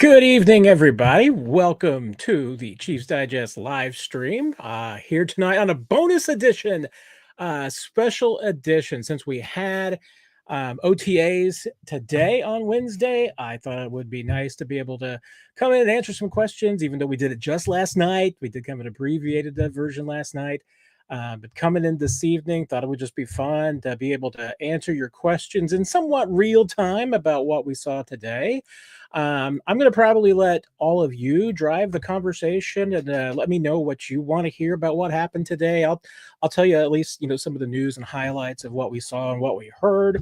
Good evening, everybody. Welcome to the Chiefs Digest live stream. Here tonight on a bonus edition, special edition. Since we had OTAs today on Wednesday, I thought it would be nice to be able to come in and answer some questions, even though we did it just last night. We did kind of an abbreviated version last night. But coming in this evening, thought it would just be fun to be able to answer your questions in somewhat real time about what we saw today. I'm going to probably let all of you drive the conversation and let me know what you want to hear about what happened today. I'll tell you at least some of the news and highlights of what we saw and what we heard.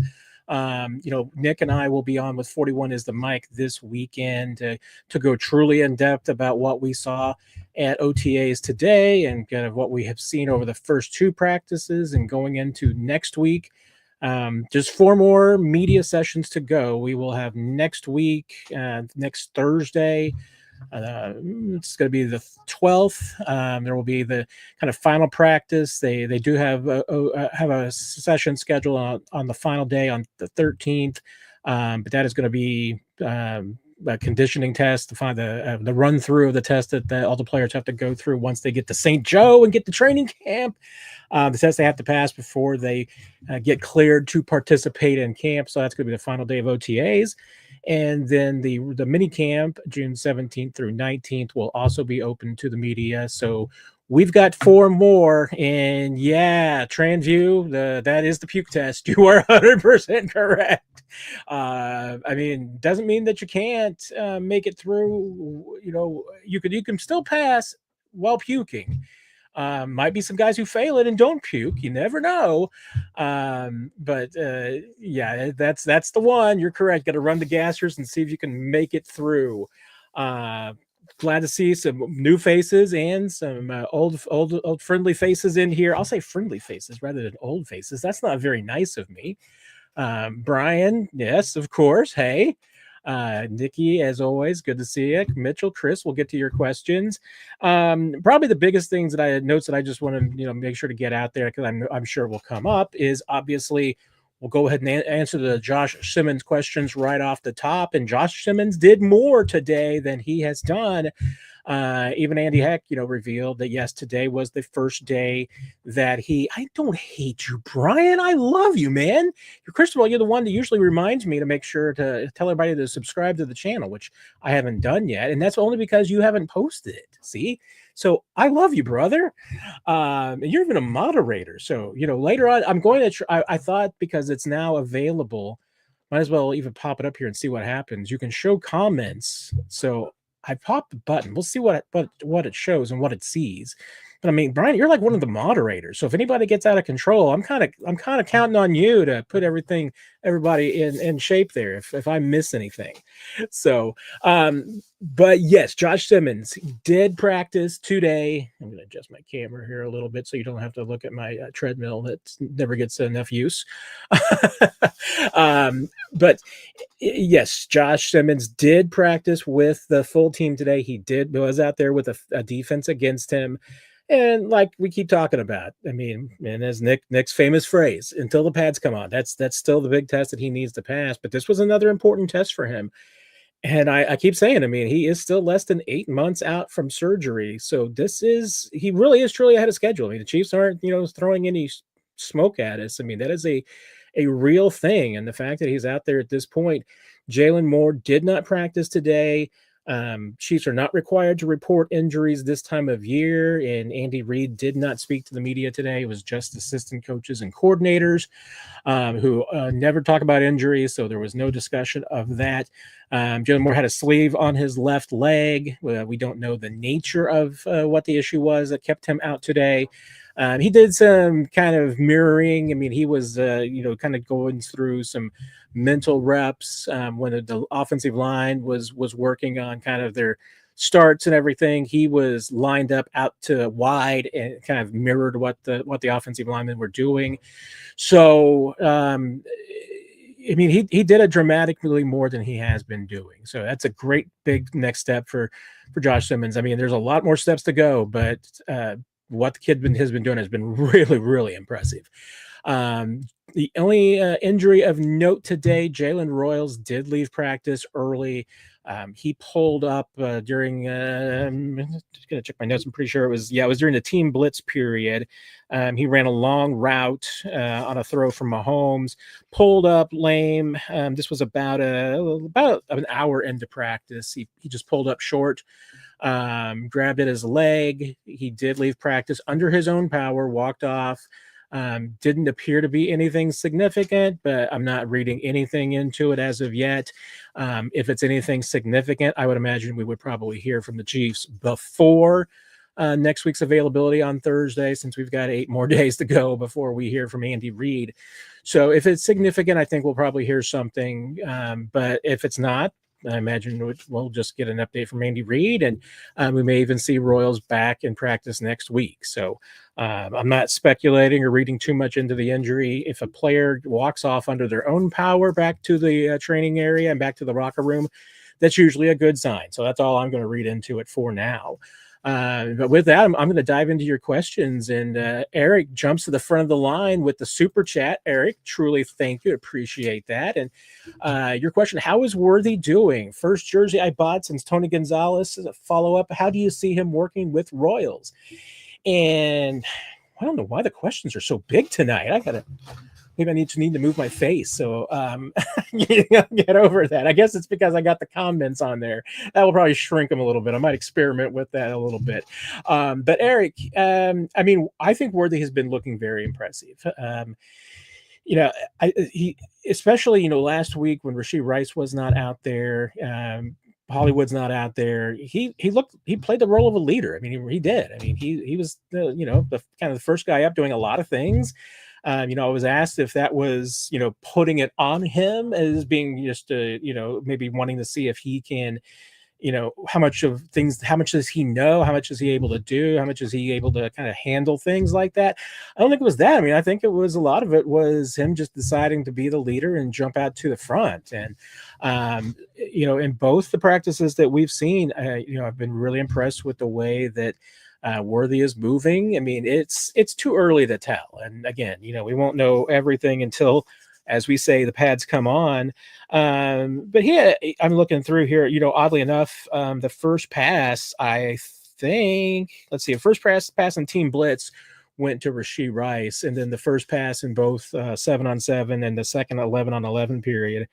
Nick and I will be on with 41 is the mic this weekend to go truly in depth about what we saw at OTAs today and kind of what we have seen over the first two practices and going into next week. Just 4 more media sessions to go. We will have next week, next Thursday. It's going to be the 12th. There will be the kind of final practice. They do have a session scheduled on the final day on the 13th, but that is going to be a conditioning test to find the run through of the test that all the players have to go through once they get to St. Joe and get to training camp. The test they have to pass before they get cleared to participate in camp. So that's going to be the final day of OTAs. And then the mini camp, June 17th through 19th, will also be open to the media. So we've got 4 more. And yeah, TransU, that is the puke test. You are 100% correct. Doesn't mean that you can't make it through. You can still pass while puking. Might be some guys who fail it and don't puke. You never know. Yeah, that's the one. You're correct. Got to run the gassers and see if you can make it through. Glad to see some new faces and some old friendly faces in here. I'll say friendly faces rather than old faces. That's not very nice of me. Brian, yes, of course. Hey. Nikki, as always, good to see you. Mitchell, Chris, we'll get to your questions. Probably the biggest things notes that I just want to make sure to get out there, because I'm sure will come up, is obviously we'll go ahead and answer the Josh Simmons questions right off the top. And Josh Simmons did more today than he has done. Even Andy Heck, revealed that yes, today was the first day that I don't hate you, Brian. I love you, man. First of all, you're the one that usually reminds me to make sure to tell everybody to subscribe to the channel, which I haven't done yet. And that's only because you haven't posted it. See? So I love you, brother. And you're even a moderator. So, later on, I'm going to I thought because it's now available, might as well even pop it up here and see what happens. You can show comments. So I popped the button. We'll see what it shows and what it sees. But I mean, Brian, you're like one of the moderators. So if anybody gets out of control, I'm kind of counting on you to put everybody in shape there if I miss anything. So, but yes, Josh Simmons did practice today. I'm going to adjust my camera here a little bit so you don't have to look at my treadmill that never gets enough use. But yes, Josh Simmons did practice with the full team today. He was out there with a defense against him. And like we keep talking about, and as Nick's famous phrase, until the pads come on, that's still the big test that he needs to pass. But this was another important test for him. And I keep saying, he is still less than 8 months out from surgery. So he really is truly ahead of schedule. The Chiefs aren't, throwing any smoke at us. That is a real thing. And the fact that he's out there at this point, Jalen Moore did not practice today. Chiefs are not required to report injuries this time of year, and Andy Reid did not speak to the media today. It was just assistant coaches and coordinators who never talk about injuries, so there was no discussion of that. Jalen Moore had a sleeve on his left leg. We don't know the nature of what the issue was that kept him out today. He did some kind of mirroring. He was, kind of going through some mental reps when the offensive line was working on kind of their starts and everything. He was lined up out to wide and kind of mirrored what the offensive linemen were doing. So, he did it dramatically more than he has been doing. So that's a great big next step for Josh Simmons. There's a lot more steps to go, but what the kid has been doing has been really, really impressive. The only injury of note today, Jalen Royals did leave practice early. He pulled up during, just going to check my notes. I'm pretty sure it was during the team blitz period. He ran a long route on a throw from Mahomes, pulled up lame. This was about an hour into practice. He just pulled up short, grabbed at his leg. He did leave practice under his own power, walked off. Didn't appear to be anything significant, but I'm not reading anything into it as of yet. If it's anything significant, I would imagine we would probably hear from the Chiefs before next week's availability on Thursday, since we've got 8 more days to go before we hear from Andy Reid. So if it's significant, I think we'll probably hear something. But if it's not, I imagine we'll just get an update from Andy Reid, and we may even see Royals back in practice next week. So I'm not speculating or reading too much into the injury. If a player walks off under their own power back to the training area and back to the locker room, that's usually a good sign. So that's all I'm going to read into it for now. But with that, I'm going to dive into your questions. And Eric jumps to the front of the line with the super chat. Eric, truly thank you. Appreciate that. And your question, how is Worthy doing? First jersey I bought since Tony Gonzalez. As a follow-up, how do you see him working with Royals? And I don't know why the questions are so big tonight. Maybe I need to move my face. So get over that. I guess it's because I got the comments on there. That will probably shrink them a little bit. I might experiment with that a little bit. But Eric, I think Worthy has been looking very impressive. He especially, last week when Rashee Rice was not out there, Hollywood's not out there. He played the role of a leader. I mean, he did. I mean, he was the kind of the first guy up doing a lot of things. I was asked if that was, putting it on him as being just, maybe wanting to see if he can, how much does he know? How much is he able to do? How much is he able to kind of handle things like that? I don't think it was that. I mean, I think it was a lot of it was him just deciding to be the leader and jump out to the front. And, in both the practices that we've seen, I've been really impressed with the way that Worthy is moving. I mean, it's too early to tell. And again, we won't know everything until, as we say, the pads come on. But yeah, I'm looking through here, oddly enough, the first pass, I think, first pass in team blitz went to Rashee Rice. And then the first pass in both 7-on-7 and the second 11-on-11 period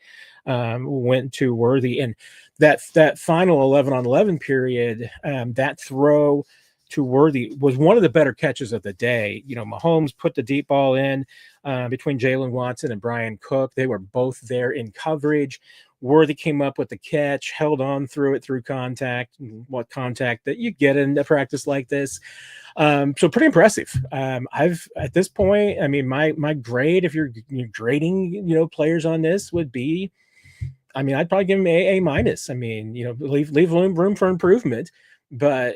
went to Worthy. And that final 11-on-11 period, that throw to Worthy was one of the better catches of the day. Mahomes put the deep ball in between Jalen Watson and Brian Cook. They were both there in coverage. Worthy came up with the catch, held on through it through contact, what contact that you get in a practice like this. So pretty impressive. At this point, I mean, my grade, if you're grading, players on this would be, I'd probably give him A minus. I mean, leave room for improvement. But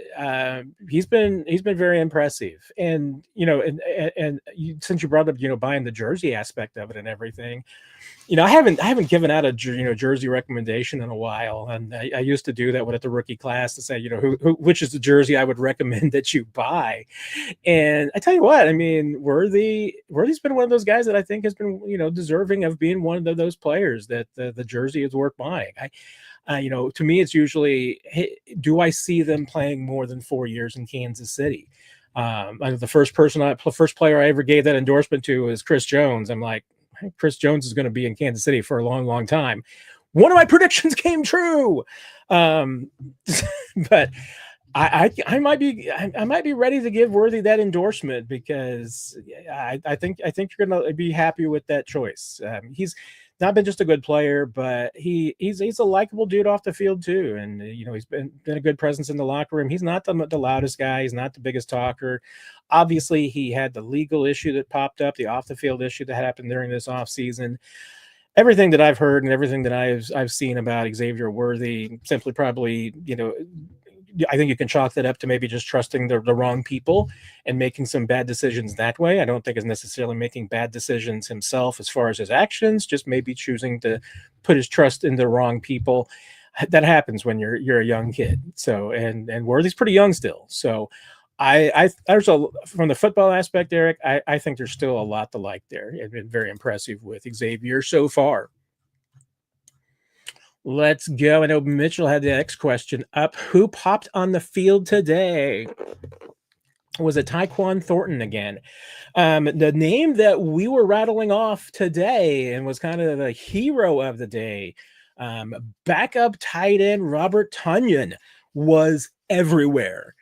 he's been very impressive. And since you brought up buying the jersey aspect of it and everything, I haven't given out a jersey recommendation in a while, and I used to do that at the rookie class to say which is the jersey I would recommend that you buy. And I tell you what, Worthy's been one of those guys that I think has been deserving of being one of those players that the jersey is worth buying. To me, it's usually, hey, do I see them playing more than 4 years in Kansas City? The first player I ever gave that endorsement to is Chris Jones. I'm like, Chris Jones is going to be in Kansas City for a long, long time. One of my predictions came true. But I might be ready to give Worthy that endorsement, because I think you're going to be happy with that choice. He's not been just a good player, but he's a likable dude off the field too. And he's been a good presence in the locker room. He's not the loudest guy. He's not the biggest talker. Obviously, he had the legal issue that popped up, the off the field issue that happened during this offseason. Everything that I've heard and everything that I've seen about Xavier Worthy, simply probably, I think you can chalk that up to maybe just trusting the wrong people and making some bad decisions that way. I don't think it's necessarily making bad decisions himself as far as his actions, just maybe choosing to put his trust in the wrong people. That happens when you're a young kid. So, and Worthy's pretty young still. So There's from the football aspect, Eric, I think there's still a lot to like there. It's been very impressive with Xavier so far. Let's go. I know Mitchell had the next question up. Who popped on the field today? Was it Tyquan Thornton again? The name that we were rattling off today and was kind of the hero of the day, backup tight end Robert Tonyan was everywhere.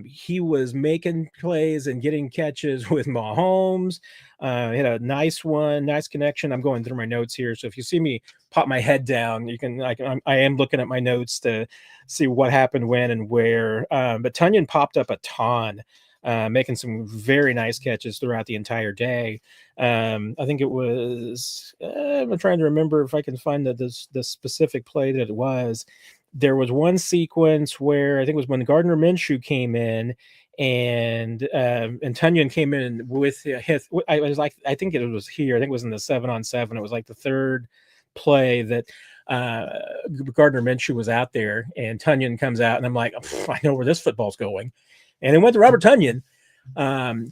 He was making plays and getting catches with Mahomes. Had a nice one, nice connection. I'm going through my notes here, so if you see me pop my head down, you can. I am looking at my notes to see what happened when and where. But Tonyan popped up a ton. Making some very nice catches throughout the entire day. I think it was. I'm trying to remember if I can find the specific play that it was. There was one sequence where I think it was when Gardner Mincho came in, and Tonyan came in with his. I was like, I think it was here. I think it was in the 7-on-7. It was like the third play that Gardner Minshew was out there, and Tonyan comes out, and I'm like, I know where this football's going. And it went to Robert Tonyan.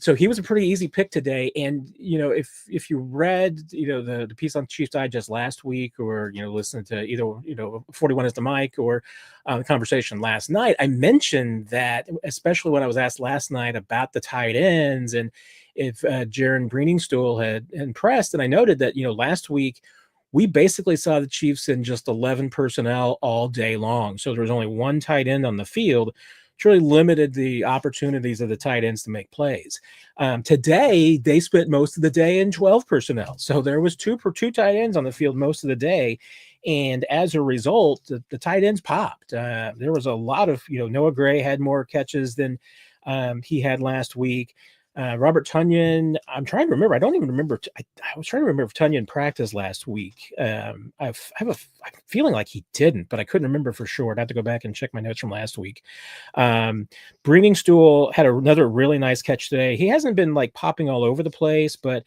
So he was a pretty easy pick today. And, if you read, the piece on Chiefs Digest last week, or, listened to either, 41 is the mic, or the conversation last night, I mentioned that, especially when I was asked last night about the tight ends and if Jaron Greeningstool had impressed. And I noted that, last week, we basically saw the Chiefs in just 11 personnel all day long. So there was only one tight end on the field, which really limited the opportunities of the tight ends to make plays. Today, they spent most of the day in 12 personnel. So there was two tight ends on the field most of the day. And as a result, the tight ends popped. There was a lot of, Noah Gray had more catches than he had last week. Robert Tonyan, I'm trying to remember. I don't even remember. I was trying to remember if Tonyan practiced last week. I'm feeling like he didn't, but I couldn't remember for sure. I'd have to go back and check my notes from last week. Greeningstool had another really nice catch today. He hasn't been like popping all over the place, but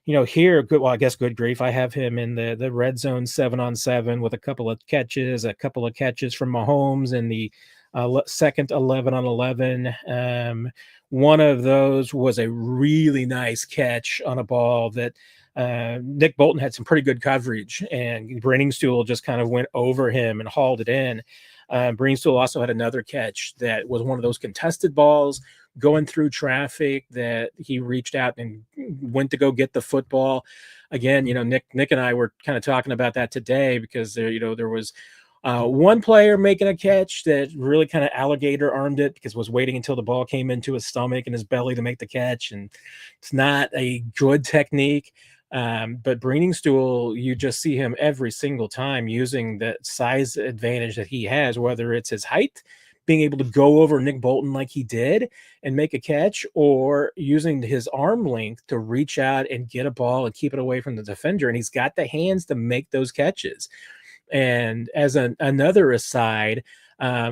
here, good. Well, I guess good grief. I have him in the red zone 7-on-7 with a couple of catches from Mahomes in the second 11-on-11. One of those was a really nice catch on a ball that Nick Bolton had some pretty good coverage, and Greeningstool just kind of went over him and hauled it in. Greeningstool also had another catch that was one of those contested balls going through traffic that he reached out and went to go get the football. Again, Nick and I were kind of talking about that today, because there was one player making a catch that really kind of alligator armed it, because was waiting until the ball came into his stomach and his belly to make the catch. And it's not a good technique. But Greeningstool, you just see him every single time using that size advantage that he has, whether it's his height, being able to go over Nick Bolton like he did and make a catch, or using his arm length to reach out and get a ball and keep it away from the defender. And he's got the hands to make those catches. And as another aside,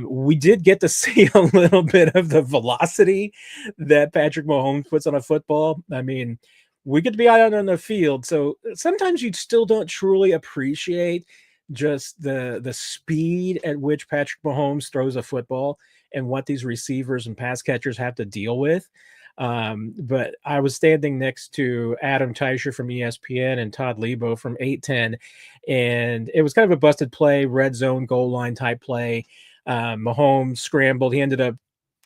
we did get to see a little bit of the velocity that Patrick Mahomes puts on a football. I mean, we get to be out on the field, so sometimes you still don't truly appreciate just the speed at which Patrick Mahomes throws a football and what these receivers and pass catchers have to deal with. But I was standing next to Adam Teicher from ESPN and Todd Lebo from 810, and it was kind of a busted play, red zone goal line type play. Mahomes scrambled. He ended up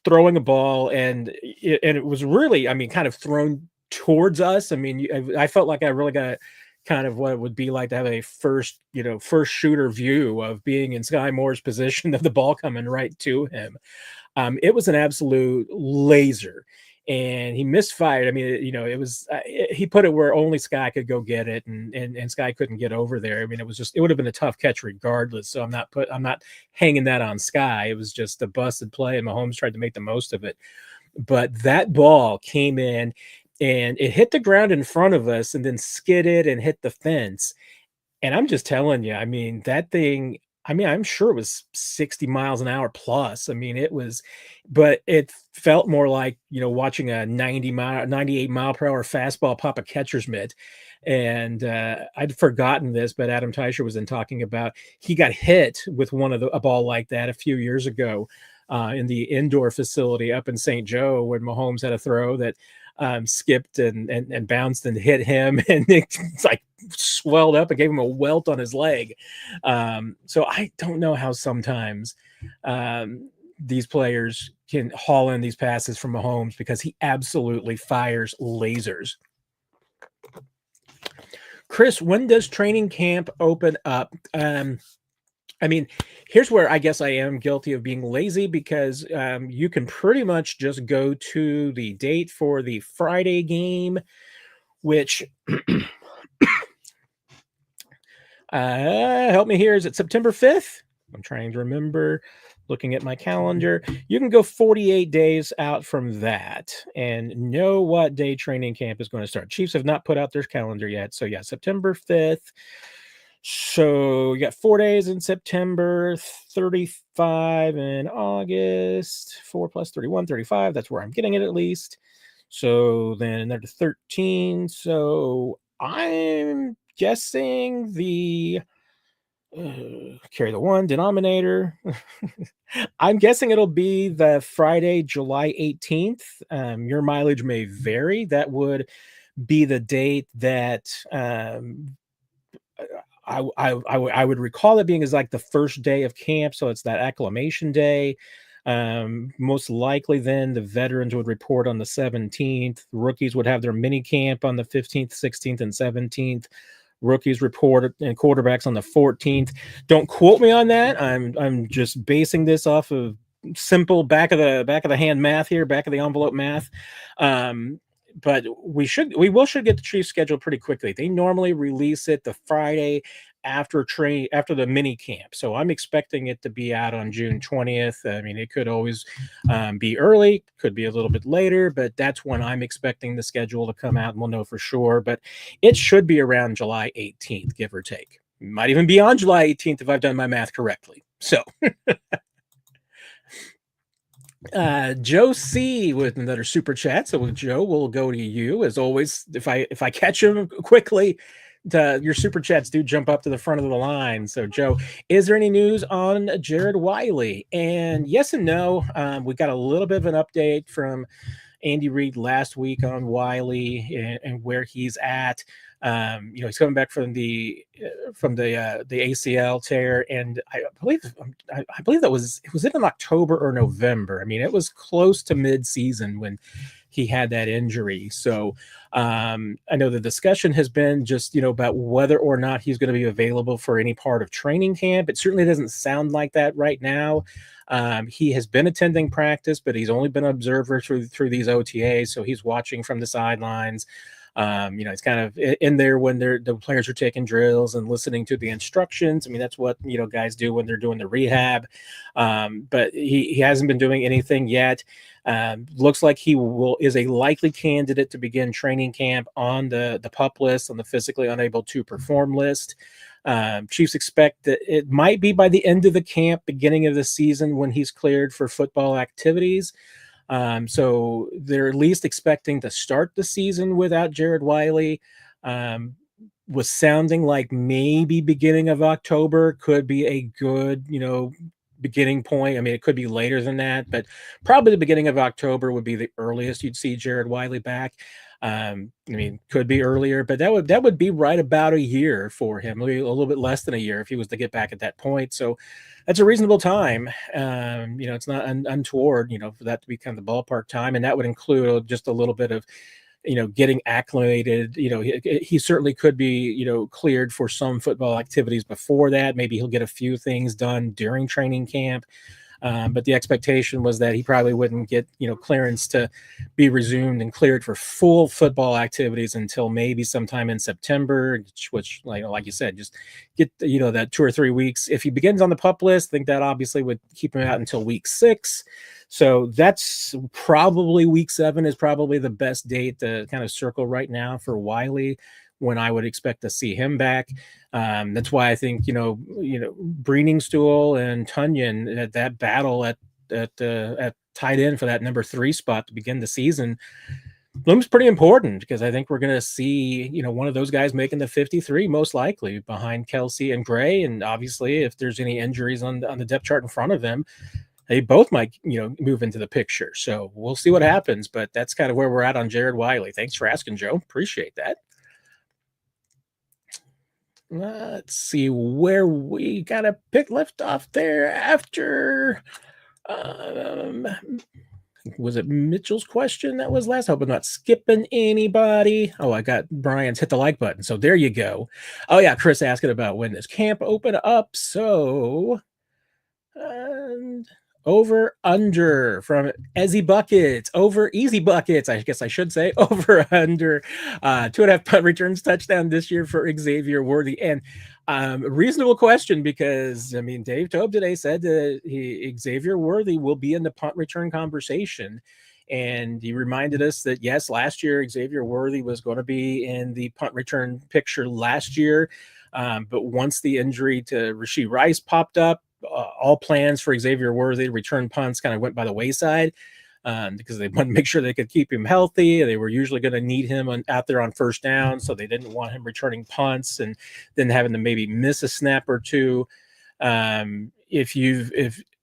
throwing a ball, and it was really, kind of thrown towards us. I felt like I really got kind of what it would be like to have a first shooter view of being in Sky Moore's position of the ball coming right to him. It was an absolute laser, and he misfired. It was he put it where only Sky could go get it, and Sky couldn't get over there. It would have been a tough catch regardless. So I'm not hanging that on Sky. It was just a busted play, and Mahomes tried to make the most of it. But that ball came in, and it hit the ground in front of us, and then skidded and hit the fence. And I'm just telling you, that thing, I'm sure it was 60 miles an hour plus. It was, but it felt more like, watching a 98 mile per hour fastball pop a catcher's mitt. And I'd forgotten this, but Adam Teicher was talking about, he got hit with a ball like that a few years ago. in the indoor facility up in St. Joe when Mahomes had a throw that skipped and bounced and hit him, and it's like swelled up and gave him a welt on his leg. So I don't know how sometimes these players can haul in these passes from Mahomes, because he absolutely fires lasers. Chris, when does training camp open up? I mean, here's where I guess I am guilty of being lazy, because you can pretty much just go to the date for the Friday game, which help me here. Is it September 5th? I'm trying to remember, looking at my calendar. You can go 48 days out from that and know what day training camp is going to start. Chiefs have not put out their calendar yet. So yeah, September 5th. So you got 4 days in September, 35 in August, 4 plus 31, 35. That's where I'm getting it at least. So then another 13. So I'm guessing the carry the one denominator. I'm guessing it'll be the Friday, July 18th. Your mileage may vary. That would be the date that I would recall it being as like the first day of camp. So it's that acclimation day. Most likely then the veterans would report on the 17th. Rookies would have their mini camp on the 15th, 16th, and 17th. Rookies report and quarterbacks on the 14th. Don't quote me on that. I'm just basing this off of simple back of the hand math here, back of the envelope math. But we should get the Chiefs schedule pretty quickly. They normally release it the Friday after the mini camp. So I'm expecting it to be out on June 20th. I mean, it could always be early, could be a little bit later, but that's when I'm expecting the schedule to come out, and we'll know for sure. But it should be around July 18th, give or take. Might even be on July 18th if I've done my math correctly. So Joe C with another super chat. So Joe, we'll go to you as always. If I catch him quickly, your super chats do jump up to the front of the line. So Joe, is there any news on Jared Wiley? And yes and no. We got a little bit of an update from Andy Reid last week on Wiley and where he's at. He's coming back from the ACL tear, and I believe that was it in October or November. I mean, it was close to mid-season when he had that injury. So I know the discussion has been just about whether or not he's going to be available for any part of training camp. It certainly doesn't sound like that right now. He has been attending practice, but he's only been an observer through these OTAs, so he's watching from the sidelines. He's kind of in there when the players are taking drills and listening to the instructions. I mean, that's what guys do when they're doing the rehab. But he hasn't been doing anything yet. Looks like he is a likely candidate to begin training camp on the PUP list, on the physically unable to perform list. Chiefs expect that it might be by the end of the camp, beginning of the season, when he's cleared for football activities. So they're at least expecting to start the season without Jared Wiley. Was sounding like maybe beginning of October could be a good, beginning point. I mean, it could be later than that, but probably the beginning of October would be the earliest you'd see Jared Wiley back. Could be earlier, but that would be right about a year for him, maybe a little bit less than a year if he was to get back at that point. So that's a reasonable time. It's not untoward, for that to be kind of the ballpark time, and that would include just a little bit of getting acclimated. He certainly could be cleared for some football activities before that. Maybe he'll get a few things done during training camp. But the expectation was that he probably wouldn't get, clearance to be resumed and cleared for full football activities until maybe sometime in September, which like you said, just get, that 2 or 3 weeks. If he begins on the PUP list, I think that obviously would keep him out until week 6. So that's probably week 7 is probably the best date to kind of circle right now for Wiley, when I would expect to see him back. That's why I think, Breeningstool and Tunyon at that battle at tight end for that number 3 spot to begin the season looms pretty important, because I think we're going to see, one of those guys making the 53 most likely behind Kelsey and Gray. And obviously if there's any injuries on the depth chart in front of them, they both might, move into the picture. So we'll see what happens. But that's kind of where we're at on Jared Wiley. Thanks for asking, Joe. Appreciate that. Let's see where we got a pick left off there after. Um, was it Mitchell's question that was last? I hope I'm not skipping anybody. Oh, I got Brian's hit the like button. So there you go. Oh, yeah. Chris asking about when does camp open up. So, and over under from Ezzy Buckets, over Easy Buckets, I guess I should say, over under 2.5 punt returns touchdown this year for Xavier Worthy. And reasonable question, because I mean, Dave Tobe today said that Xavier Worthy will be in the punt return conversation. And he reminded us that, yes, last year Xavier Worthy was going to be in the punt return picture last year. But once the injury to Rashee Rice popped up, all plans for Xavier Worthy to return punts kind of went by the wayside because they wanted to make sure they could keep him healthy. They were usually going to need him out there on first down, so they didn't want him returning punts and then having to maybe miss a snap or two.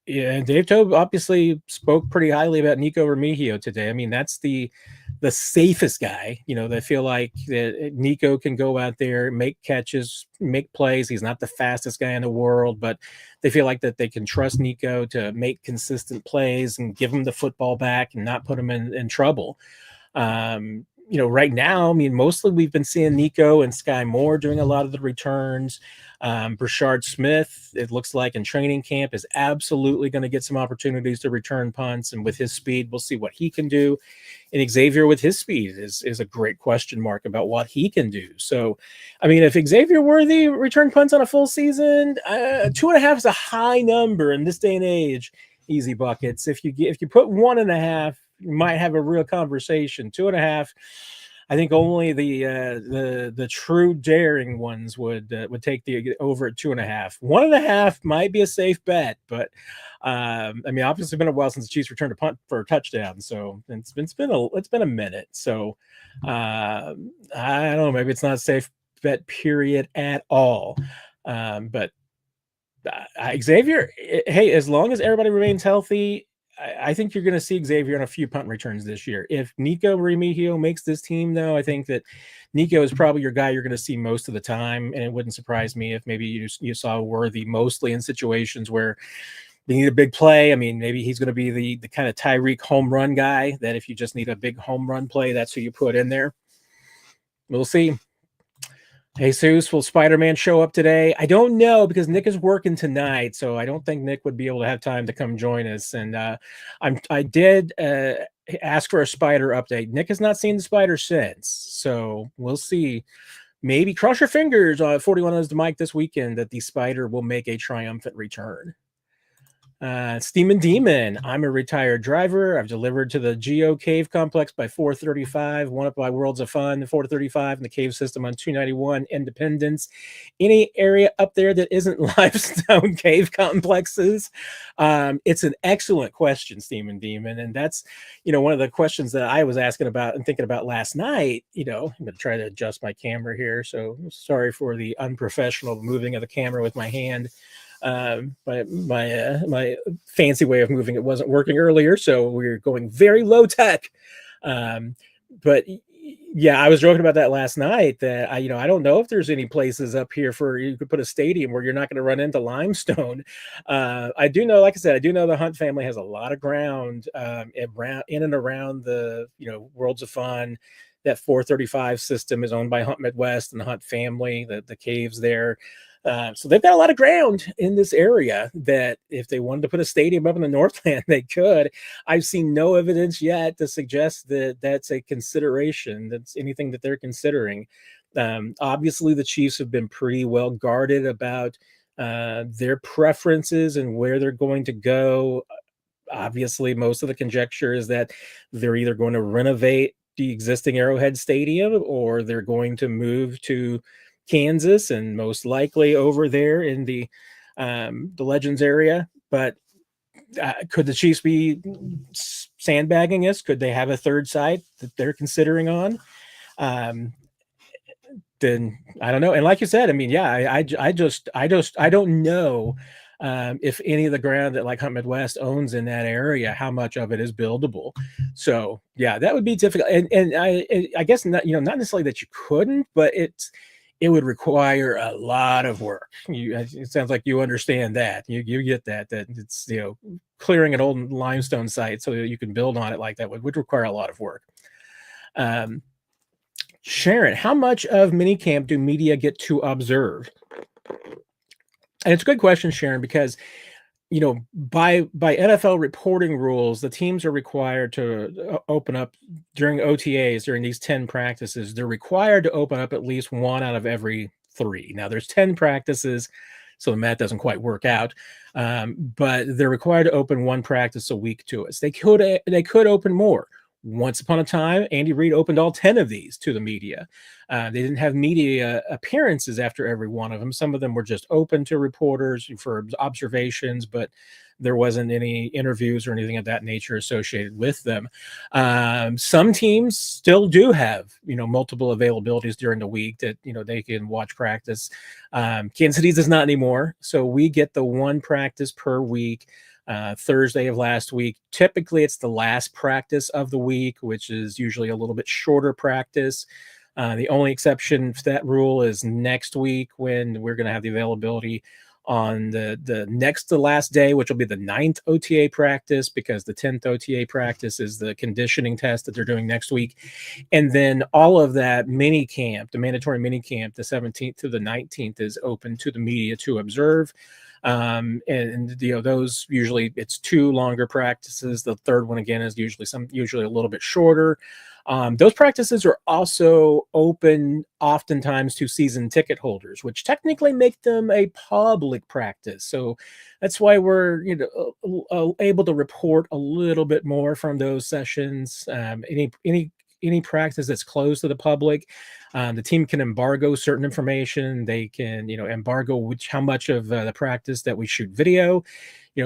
Yeah, Dave Tobe obviously spoke pretty highly about Nico Remigio today. I mean, that's the safest guy. They feel like that Nico can go out there, make catches, make plays. He's not the fastest guy in the world, but they feel like that they can trust Nico to make consistent plays and give him the football back and not put him in trouble. Right now, I mean, mostly we've been seeing Nico and Sky Moore doing a lot of the returns. Brashard Smith, it looks like in training camp, is absolutely going to get some opportunities to return punts. And with his speed, we'll see what he can do. And Xavier with his speed is a great question mark about what he can do. So, I mean, if Xavier Worthy return punts on a full season, 2.5 is a high number in this day and age. Easy Buckets. If you put 1.5, you might have a real conversation. 2.5, I think only the true daring ones would take the over at 2.5. 1.5 might be a safe bet, but I mean, obviously, it's been a while since the Chiefs returned a punt for a touchdown, so it's been a minute. So I don't know, maybe it's not a safe bet period at all. But Xavier, hey, as long as everybody remains healthy, I think you're going to see Xavier on a few punt returns this year. If Nico Remigio makes this team, though, I think that Nico is probably your guy you're going to see most of the time, and it wouldn't surprise me if maybe you saw Worthy mostly in situations where they need a big play. I mean, maybe he's going to be the kind of Tyreek home run guy that if you just need a big home run play, that's who you put in there. We'll see. Jesus, will Spider-Man show up today? I don't know, because Nick is working tonight, so I don't think Nick would be able to have time to come join us. And I did ask for a Spider update. Nick has not seen the Spider since, so we'll see. Maybe cross your fingers on 41 is the mic this weekend that the Spider will make a triumphant return. Stephan Demon, I'm a retired driver. I've delivered to the Geo Cave Complex by 435, one up by Worlds of Fun, 435, and the cave system on 291 Independence. Any area up there that isn't limestone cave complexes? It's an excellent question, Stephan Demon. And that's, one of the questions that I was asking about and thinking about last night. I'm going to try to adjust my camera here. So sorry for the unprofessional moving of the camera with my hand. My fancy way of moving it wasn't working earlier, so we're going very low tech. But yeah, I was joking about that last night, that I don't know if there's any places up here for you could put a stadium where you're not going to run into limestone. I do know, like I said, the Hunt family has a lot of ground in and around the Worlds of Fun. That 435 system is owned by Hunt Midwest and the Hunt family, the caves there. So they've got a lot of ground in this area that if they wanted to put a stadium up in the Northland, they could. I've seen no evidence yet to suggest that that's a consideration, that's anything that they're considering. Obviously, the Chiefs have been pretty well guarded about their preferences and where they're going to go. Obviously, most of the conjecture is that they're either going to renovate the existing Arrowhead Stadium or they're going to move to Kansas, and most likely over there in the Legends area. But could the Chiefs be sandbagging us? Could they have a third site that they're considering on? Then I don't know. And like you said, I mean, yeah, I don't know if any of the ground that like Hunt Midwest owns in that area, how much of it is buildable. So yeah, that would be difficult. And I guess not, not necessarily that you couldn't, but it would require a lot of work. It sounds like you understand that. You get that it's clearing an old limestone site so that you can build on it like that would require a lot of work. Sharon, how much of minicamp do media get to observe? And it's a good question, Sharon, because by NFL reporting rules, the teams are required to open up during OTAs during these 10 practices. They're required to open up at least one out of every 3. Now there's 10 practices, so the math doesn't quite work out. But they're required to open one practice a week to us. They could open more. Once upon a time, Andy Reid opened all 10 of these to the media. They didn't have media appearances after every one of them. Some of them were just open to reporters for observations, but there wasn't any interviews or anything of that nature associated with them. Some teams still do have, multiple availabilities during the week that, they can watch practice. Kansas City does not anymore. So we get the one practice per week. Thursday of last week. Typically, it's the last practice of the week, which is usually a little bit shorter practice. The only exception to that rule is next week when we're going to have the availability on the next to last day, which will be the 9th OTA practice, because the 10th OTA practice is the conditioning test that they're doing next week. And then all of that mini camp, the mandatory mini camp, the 17th to the 19th, is open to the media to observe. And those usually it's 2 longer practices. The third one again is usually a little bit shorter. Those practices are also open oftentimes to season ticket holders, which technically make them a public practice. So that's why we're able to report a little bit more from those sessions. Any practice that's closed to the public, the team can embargo certain information. They can, embargo how much of the practice that we shoot video.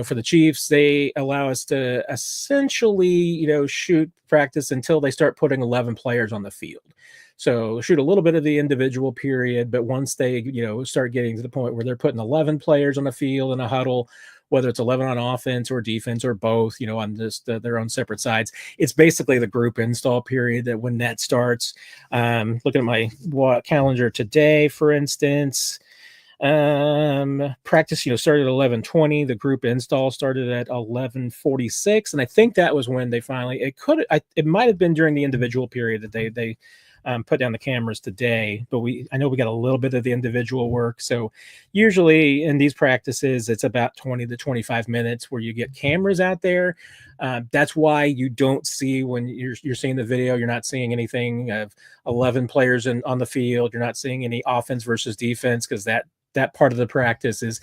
For the Chiefs, they allow us to essentially, shoot practice until they start putting 11 players on the field. So shoot a little bit of the individual period, but once they, start getting to the point where they're putting 11 players on the field in a huddle, whether it's 11 on offense or defense or both, on just their own separate sides, it's basically the group install period that when that starts. Looking at my calendar today, for instance, practice, started at 11:20. The group install started at 11:46, and I think that was when they finally. It might have been during the individual period that they put down the cameras today, but I know we got a little bit of the individual work. So usually in these practices, it's about 20 to 25 minutes where you get cameras out there. That's why you don't see, when you're seeing the video, you're not seeing anything of 11 players on the field. You're not seeing any offense versus defense, because that part of the practice is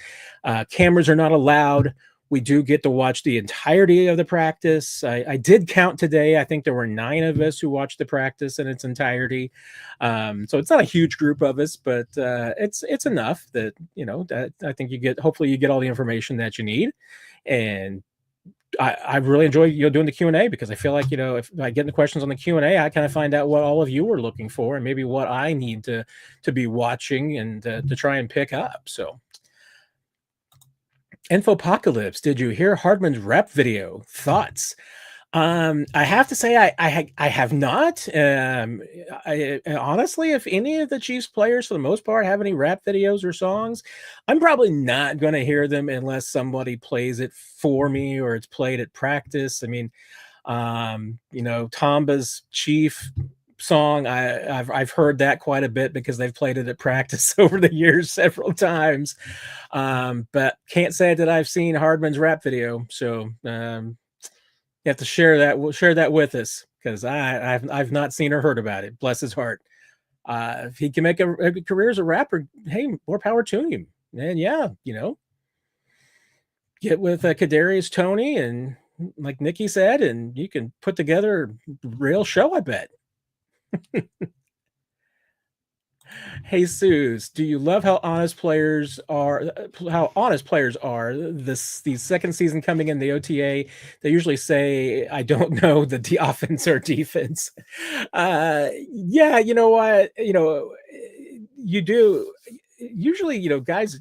cameras are not allowed. We do get to watch the entirety of the practice. I did count today. I think there were 9 of us who watched the practice in its entirety. So it's not a huge group of us, but it's enough that, that I think hopefully you get all the information that you need. And I really enjoy doing the Q&A, because I feel like, if I get the questions on the Q&A, I kind of find out what all of you are looking for and maybe what I need to be watching and to try and pick up. So Infopocalypse, did you hear Hardman's rap video? Thoughts? I have to say I have not. Honestly, if any of the Chiefs players for the most part have any rap videos or songs, I'm probably not going to hear them unless somebody plays it for me or it's played at practice. I mean, Tomba's Chief song, I've heard that quite a bit because they've played it at practice over the years several times. But can't say that I've seen Hardman's rap video. So you have to share that with us, because I've not seen or heard about it. Bless his heart. If he can make a career as a rapper, hey, more power to him. And yeah, get with Kadarius Toney, and like Nikki said, and you can put together a real show, I bet. Jesus, do you love how honest players are? These second season coming in the OTA, they usually say, "I don't know the offense or defense." Yeah, you know what? You do. usually, guys,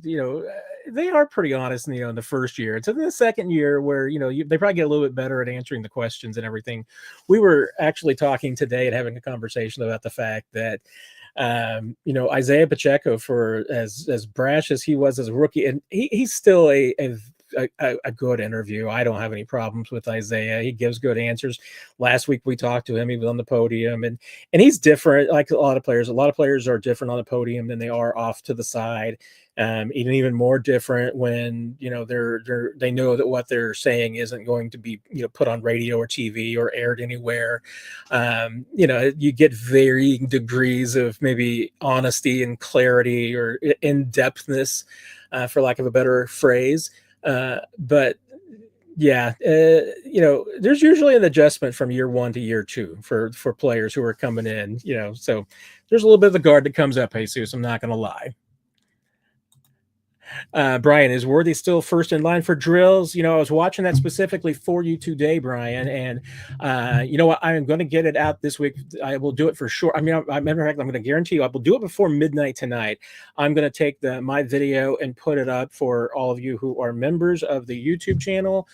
they are pretty honest, in the first year. It's in the second year where, they probably get a little bit better at answering the questions and everything. We were actually talking today and having a conversation about the fact that, Isaiah Pacheco, for as brash as he was as a rookie, and he's still a good interview. I don't have any problems with Isaiah. He gives good answers. Last week we talked to him. He was on the podium, and he's different. Like a lot of players are different on the podium than they are off to the side. Even more different when they know that what they're saying isn't going to be put on radio or TV or aired anywhere. You get varying degrees of maybe honesty and clarity or in-depthness, for lack of a better phrase. But yeah, there's usually an adjustment from year one to year two for players who are coming in, so there's a little bit of the guard that comes up, Jesus. I'm not going to lie. Brian, is Worthy still first in line for drills? I was watching that specifically for you today, Brian, and you know what? I am going to get it out this week. I will do it for sure. I mean, matter of fact, I'm going to guarantee you I will do it before midnight tonight. I'm going to take my video and put it up for all of you who are members of the YouTube channel.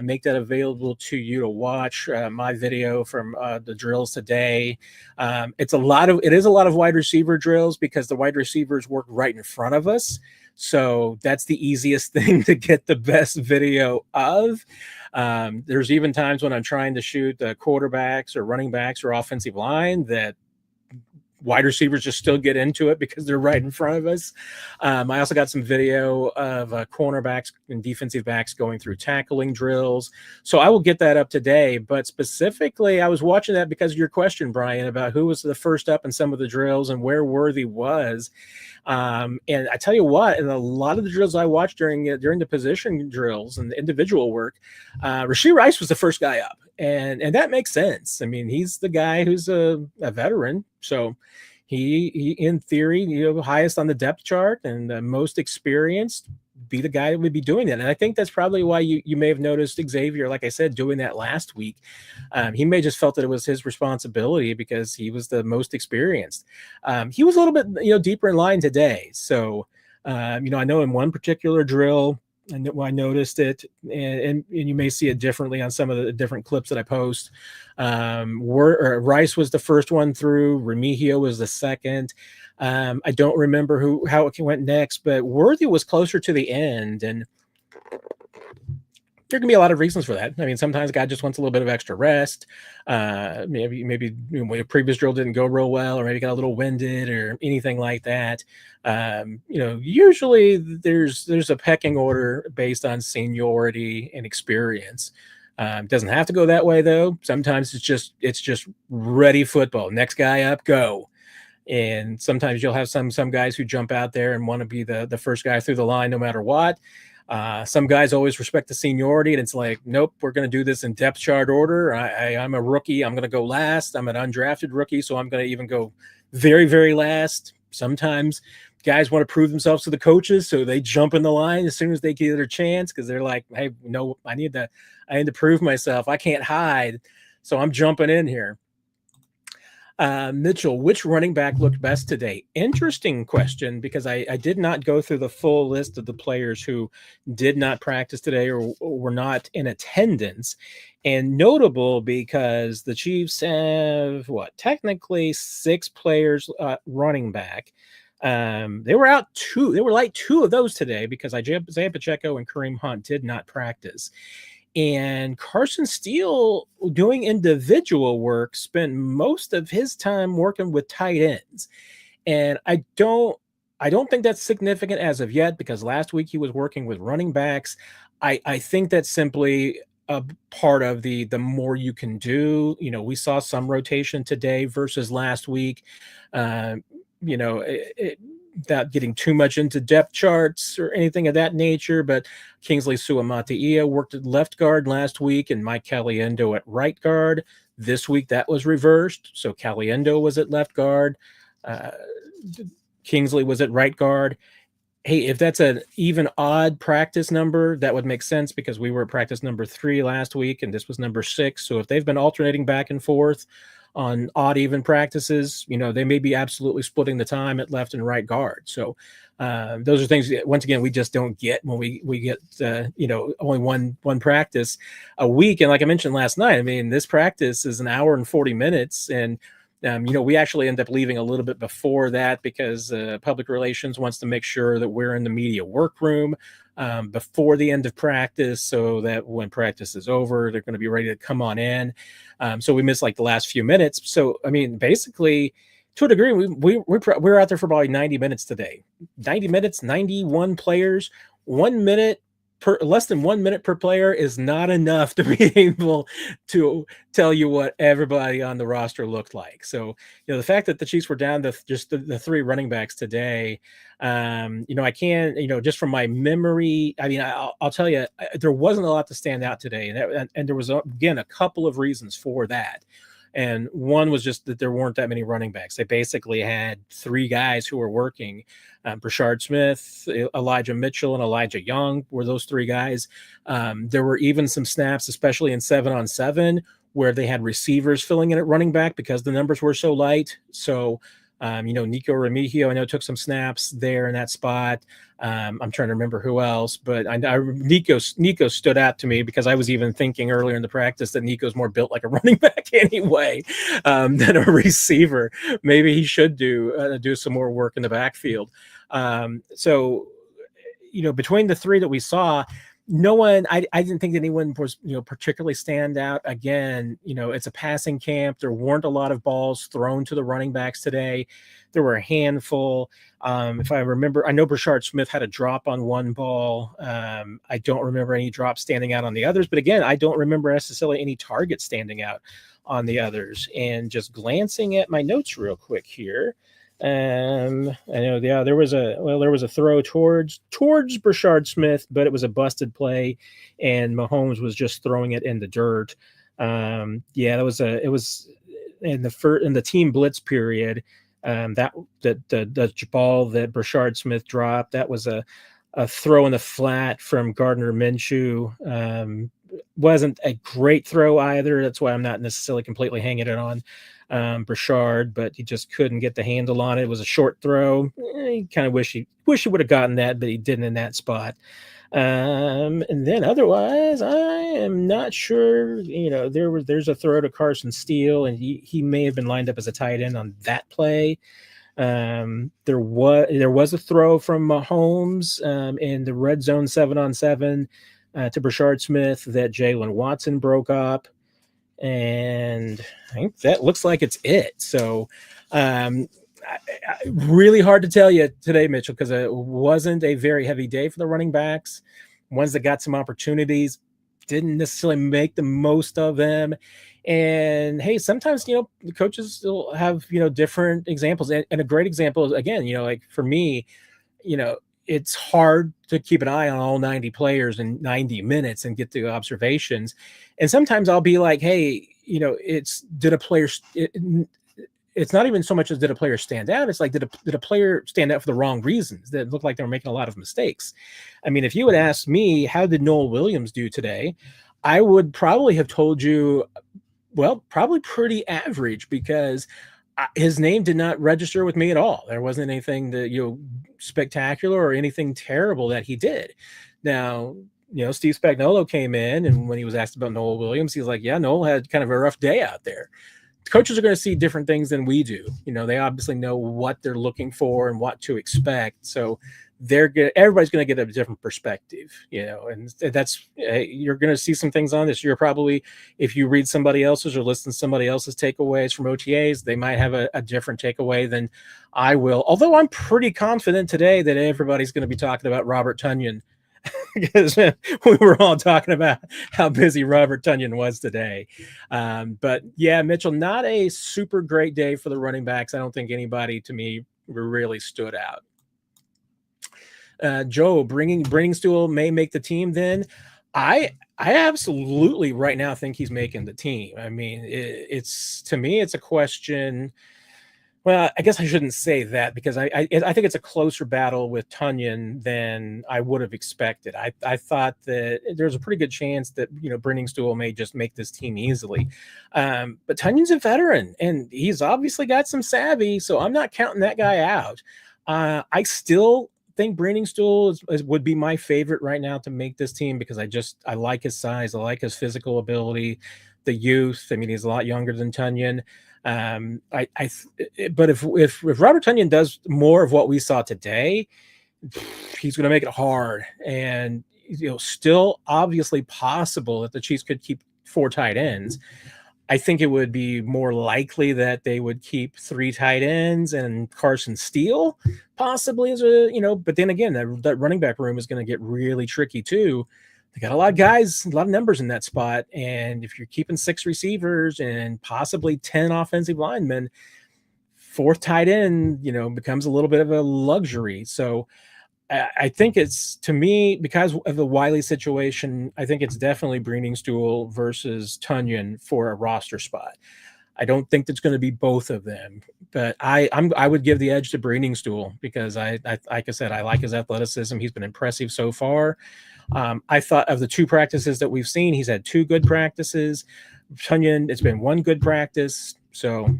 Make that available to you to watch my video from the drills today. It is a lot of wide receiver drills because the wide receivers work right in front of us. So that's the easiest thing to get the best video of. There's even times when I'm trying to shoot the quarterbacks or running backs or offensive line that wide receivers just still get into it because they're right in front of us. I also got some video of cornerbacks and defensive backs going through tackling drills. So I will get that up today. But specifically, I was watching that because of your question, Brian, about who was the first up in some of the drills and where Worthy was. And I tell you what, in a lot of the drills I watched during the position drills and the individual work, Rashee Rice was the first guy up. And that makes sense. I mean, he's the guy who's a veteran. So he in theory, highest on the depth chart and the most experienced, be the guy that would be doing that. And I think that's probably why you may have noticed Xavier, like I said, doing that last week. He may just felt that it was his responsibility because he was the most experienced. He was a little bit, deeper in line today. So, I know in one particular drill, and I noticed it, and you may see it differently on some of the different clips that I post. Rice was the first one through. Remigio was the second. I don't remember how it went next, but Worthy was closer to the end, and there can be a lot of reasons for that. I mean, sometimes God just wants a little bit of extra rest. Maybe a previous drill didn't go real well, or maybe got a little winded, or anything like that. Usually there's a pecking order based on seniority and experience. Doesn't have to go that way though. Sometimes it's just ready football. Next guy up, go. And sometimes you'll have some guys who jump out there and want to be the first guy through the line no matter what. Some guys always respect the seniority, and it's like, nope, we're going to do this in depth chart order. I'm a rookie. I'm going to go last. I'm an undrafted rookie, so I'm going to even go very, very last. Sometimes guys want to prove themselves to the coaches, so they jump in the line as soon as they get their chance because they're like, hey, no, I need to prove myself. I can't hide, so I'm jumping in here. Mitchell, which running back looked best today? Interesting question, because I did not go through the full list of the players who did not practice today or were not in attendance. And notable because the Chiefs have, technically 6 players running back. They were out 2. They were like 2 of those today because Isaiah Pacheco and Kareem Hunt did not practice. And Carson Steele, doing individual work, spent most of his time working with tight ends. And I don't think that's significant as of yet because last week he was working with running backs. I think that's simply a part of the more you can do. We saw some rotation today versus last week. Without getting too much into depth charts or anything of that nature, but Kingsley Suamataia worked at left guard last week and Mike Caliendo at right guard. This week that was reversed. So Caliendo was at left guard. Kingsley was at right guard. Hey, if that's an even odd practice number, that would make sense because we were at practice number 3 last week and this was number 6. So if they've been alternating back and forth, on odd even practices, they may be absolutely splitting the time at left and right guard. So those are things that, once again, we just don't get when we get only one practice a week. And like I mentioned last night, I mean, this practice is an hour and 40 minutes, and we actually end up leaving a little bit before that because public relations wants to make sure that we're in the media workroom before the end of practice, so that when practice is over, they're going to be ready to come on in. So we missed like the last few minutes. So I mean, basically, to a degree, we're out there for probably 90 minutes today. 90 minutes, 91 players, 1 minute. Less than 1 minute per player is not enough to be able to tell you what everybody on the roster looked like. So, the fact that the Chiefs were down to just the three running backs today, I can't, just from my memory, I mean, I'll tell you, there wasn't a lot to stand out today. And there was, again, a couple of reasons for that. And one was just that there weren't that many running backs. They basically had three guys who were working. Brashard Smith, Elijah Mitchell, and Elijah Young were those three guys. There were even some snaps, especially in 7-on-7, where they had receivers filling in at running back because the numbers were so light. So, Nico Remigio, I know, took some snaps there in that spot. I'm trying to remember who else, but Nico stood out to me because I was even thinking earlier in the practice that Nico's more built like a running back anyway than a receiver. Maybe he should do some more work in the backfield. So, between the three that we saw, no one, I didn't think that anyone was, particularly stand out. Again, it's a passing camp. There weren't a lot of balls thrown to the running backs today. There were a handful. If I remember, I know Brashard Smith had a drop on one ball. I don't remember any drops standing out on the others, but again, I don't remember necessarily any targets standing out on the others. And just glancing at my notes real quick here, I know, yeah, there was a throw towards Brashard Smith, but it was a busted play, and Mahomes was just throwing it in the dirt. It was in the team blitz period. That the ball that Brashard Smith dropped, that was a throw in the flat from Gardner Mincho. Wasn't a great throw either. That's why I'm not necessarily completely hanging it on Brashard, but he just couldn't get the handle on it. It was a short throw. He kind of wish he would have gotten that, but he didn't in that spot. And then otherwise, I am not sure. There's a throw to Carson Steele, and he may have been lined up as a tight end on that play. There was a throw from Mahomes in the red zone 7-on-7 to Brashard Smith that Jaylen Watson broke up. And I think that looks like it's it. So really hard to tell you today, Mitchell, because it wasn't a very heavy day for the running backs. Ones that got some opportunities didn't necessarily make the most of them. And hey, sometimes, the coaches still have, different examples. And a great example is, again, like for me, it's hard to keep an eye on all 90 players in 90 minutes and get the observations. And sometimes I'll be like, hey, it's not even so much as did a player stand out. It's like, did a player stand out for the wrong reasons that looked like they were making a lot of mistakes? I mean, if you had asked me, how did Noel Williams do today? I would probably have told you, well, probably pretty average, because his name did not register with me at all. There wasn't anything that, spectacular or anything terrible that he did. Now, Steve Spagnuolo came in, and when he was asked about Noel Williams, he's like, yeah, Noel had kind of a rough day out there. Coaches are going to see different things than we do. They obviously know what they're looking for and what to expect. So everybody's going to get a different perspective, and that's, you're going to see some things on this. You're probably, if you read somebody else's or listen to somebody else's takeaways from OTAs, they might have a different takeaway than I will. Although I'm pretty confident today that everybody's going to be talking about Robert Tonyan, because we were all talking about how busy Robert Tonyan was today. But yeah, Mitchell, not a super great day for the running backs. I don't think anybody, to me, really stood out. Joe, bringing Stool may make the team then. I absolutely right now think he's making the team. I mean, to me, it's a question. Well, I guess I shouldn't say that because I think it's a closer battle with Tunyon than I would have expected. I thought that there's a pretty good chance that Brenningstool may just make this team easily, but Tunyon's a veteran and he's obviously got some savvy, so I'm not counting that guy out. I still think Brenningstool would be my favorite right now to make this team because I like his size, I like his physical ability, the youth. I mean, he's a lot younger than Tunyon. But if Robert Tunyon does more of what we saw today, he's going to make it hard, and still obviously possible that the Chiefs could keep 4 tight ends. I think it would be more likely that they would keep 3 tight ends and Carson Steele possibly as but then again, that running back room is going to get really tricky too. They got a lot of guys, a lot of numbers in that spot. And if you're keeping 6 receivers and possibly 10 offensive linemen, 4th tight end, becomes a little bit of a luxury. So I think it's, to me, because of the Wiley situation, I think it's definitely Brenningstool versus Tunyon for a roster spot. I don't think that's going to be both of them, but I would give the edge to Brenningstool because like I said, I like his athleticism. He's been impressive so far. I thought of the 2 practices that we've seen, he's had 2 good practices. Tunyon, it's been 1 good practice. So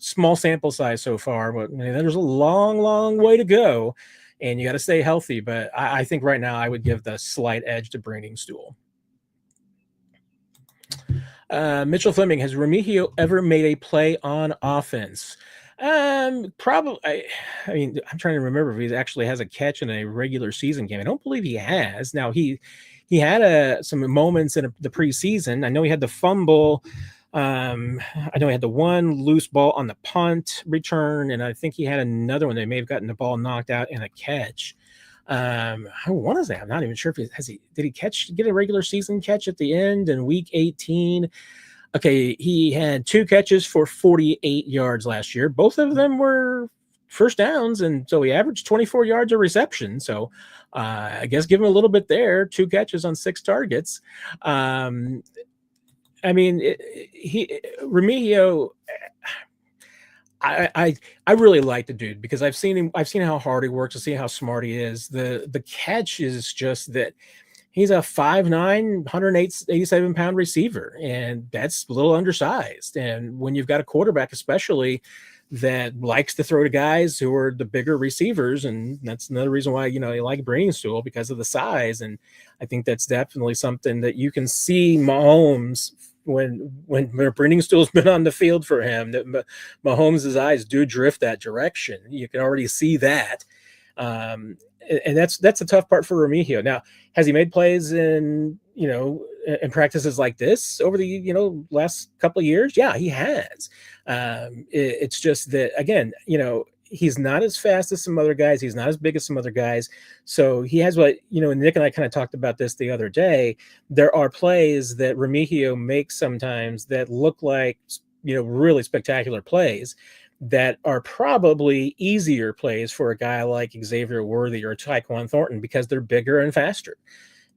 small sample size so far, but there's a long, long way to go. And you got to stay healthy. But I think right now I would give the slight edge to Brenningstool. Mitchell Fleming, has Remigio ever made a play on offense? Probably. I mean, I'm trying to remember if he actually has a catch in a regular season game. I don't believe he has. Now he had some moments in the preseason. I know he had the fumble. I know he had the 1 loose ball on the punt return, and I think he had another one. They may have gotten the ball knocked out in a catch. I want to say, I'm not even sure if did he get a regular season catch at the end in week 18? Okay, he had 2 catches for 48 yards last year. Both of them were first downs, and so he averaged 24 yards a reception. So I guess give him a little bit there. 2 catches on 6 targets. I mean, Remigio, I really like the dude because I've seen how hard he works. I've seen how smart he is. The catch is just that he's a 5'9", 187-pound receiver, and that's a little undersized. And when you've got a quarterback, especially, that likes to throw to guys who are the bigger receivers, and that's another reason why you like Brenningstool because of the size. And I think that's definitely something that you can see Mahomes when Brenningstool's been on the field for him, that Mahomes' eyes do drift that direction. You can already see that. And that's a tough part for Remigio. Now, has he made plays in practices like this over the last couple of years? Yeah, he has. It's just that, again, he's not as fast as some other guys. He's not as big as some other guys. So he has what, Nick and I kind of talked about this the other day. There are plays that Remigio makes sometimes that look like, really spectacular plays that are probably easier plays for a guy like Xavier Worthy or Tyquan Thornton because they're bigger and faster.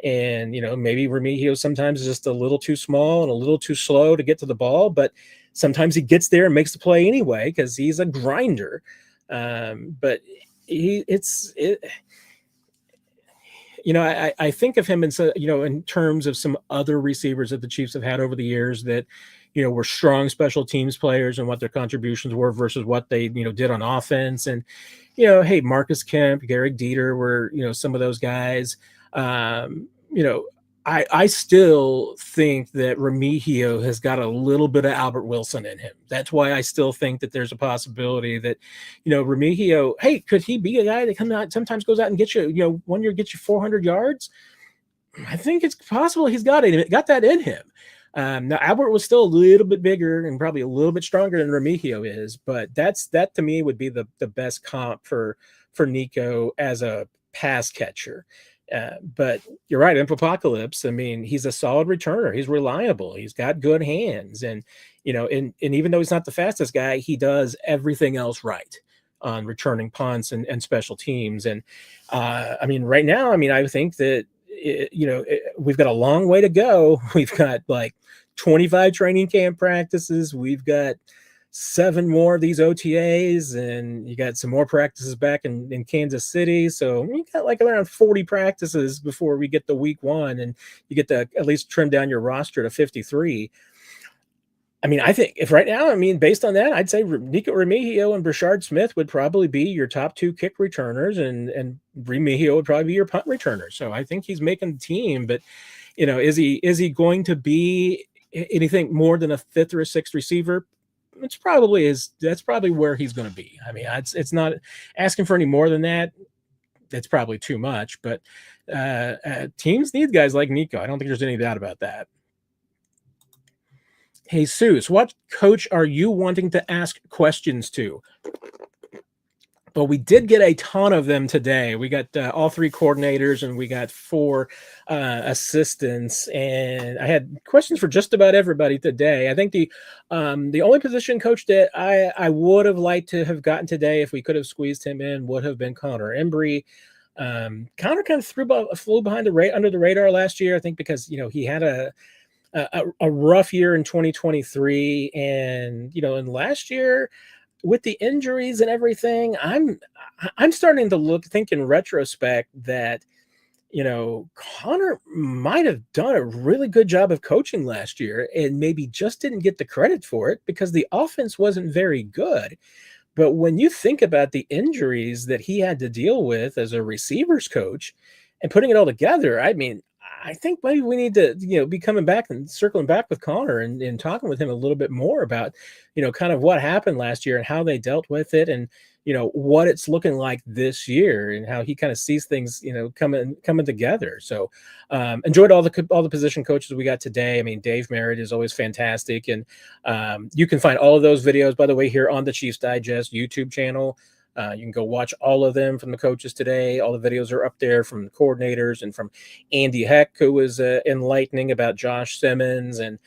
And, maybe Remigio sometimes is just a little too small and a little too slow to get to the ball, but sometimes he gets there and makes the play anyway because he's a grinder. But I think of him in terms of some other receivers that the Chiefs have had over the years that, were strong special teams players and what their contributions were versus what they, did on offense. And, hey, Marcus Kemp, Garrick Dieter were, some of those guys. I still think that Remigio has got a little bit of Albert Wilson in him. That's why I still think that there's a possibility that, Remigio, hey, could he be a guy that sometimes goes out and gets you, 1 year gets you 400 yards? I think it's possible he's got that in him. Now Albert was still a little bit bigger and probably a little bit stronger than Remigio is, but that to me would be the best comp for Nico as a pass catcher. But you're right, Apocalypse. I mean, he's a solid returner. He's reliable. He's got good hands, and and even though he's not the fastest guy, he does everything else right on returning punts and special teams. And I mean, right now, I think that we've got a long way to go. We've got like 25 training camp practices. We've got 7 more of these OTAs, and you got some more practices back in Kansas City. So we got like around 40 practices before we get to week 1, and you get to at least trim down your roster to 53. I mean, I think if right now, I mean, based on that, I'd say Nico Remigio and Brashard Smith would probably be your top 2 kick returners, and Remigio would probably be your punt returner. So I think he's making the team, but is he going to be anything more than a 5th or a 6th receiver? That's probably where he's going to be. I mean, it's not asking for any more than that. That's probably too much, but teams need guys like Nico. I don't think there's any doubt about that. Jesus, what coach are you wanting to ask questions to? Well, we did get a ton of them today. We got all 3 coordinators, and we got 4 assistants, and I had questions for just about everybody today. I think the only position coach that I would have liked to have gotten today, if we could have squeezed him in, would have been Connor Embry. Connor kind of flew behind under the radar last year, I think, because he had a rough year in 2023, and and last year with the injuries and everything, I'm starting to think in retrospect that Connor might have done a really good job of coaching last year, and maybe just didn't get the credit for it because the offense wasn't very good. But when you think about the injuries that he had to deal with as a receivers coach and putting it all together, I mean, I think maybe we need to, be coming back and circling back with Connor and talking with him a little bit more about, kind of what happened last year and how they dealt with it, and, what it's looking like this year and how he kind of sees things, coming together. So enjoyed all the position coaches we got today. I mean, Dave Merritt is always fantastic. And you can find all of those videos, by the way, here on the Chiefs Digest YouTube channel. You can go watch all of them from the coaches today. All the videos are up there from the coordinators, and from Andy Heck, who was enlightening about Josh Simmons, and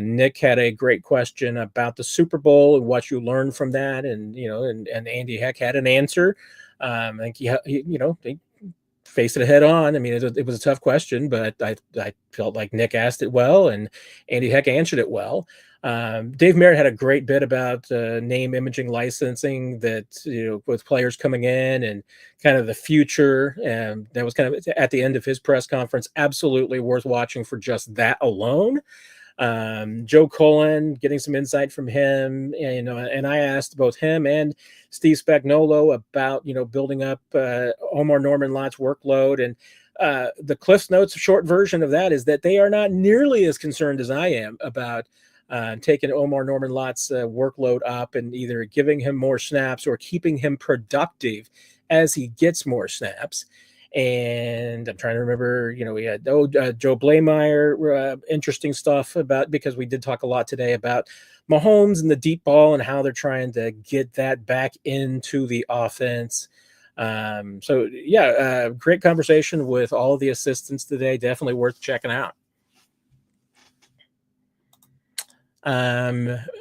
Nick had a great question about the Super Bowl and what you learned from that, and and Andy Heck had an answer. I think he faced it head on. I mean, it was a tough question, but I felt like Nick asked it well, and Andy Heck answered it well. Dave Merritt had a great bit about name, imaging, licensing, that with players coming in and kind of the future, and that was kind of at the end of his press conference. Absolutely worth watching for just that alone. Joe Cullen, getting some insight from him, and I asked both him and Steve Spagnuolo about building up Omar Norman-Lott's workload, and the Cliff's Notes short version of that is that they are not nearly as concerned as I am about taking Omar Norman-Lott's workload up and either giving him more snaps or keeping him productive as he gets more snaps. And I'm trying to remember, we had Joe Blameyer, interesting stuff because we did talk a lot today about Mahomes and the deep ball and how they're trying to get that back into the offense. So yeah, great conversation with all of the assistants today. Definitely worth checking out.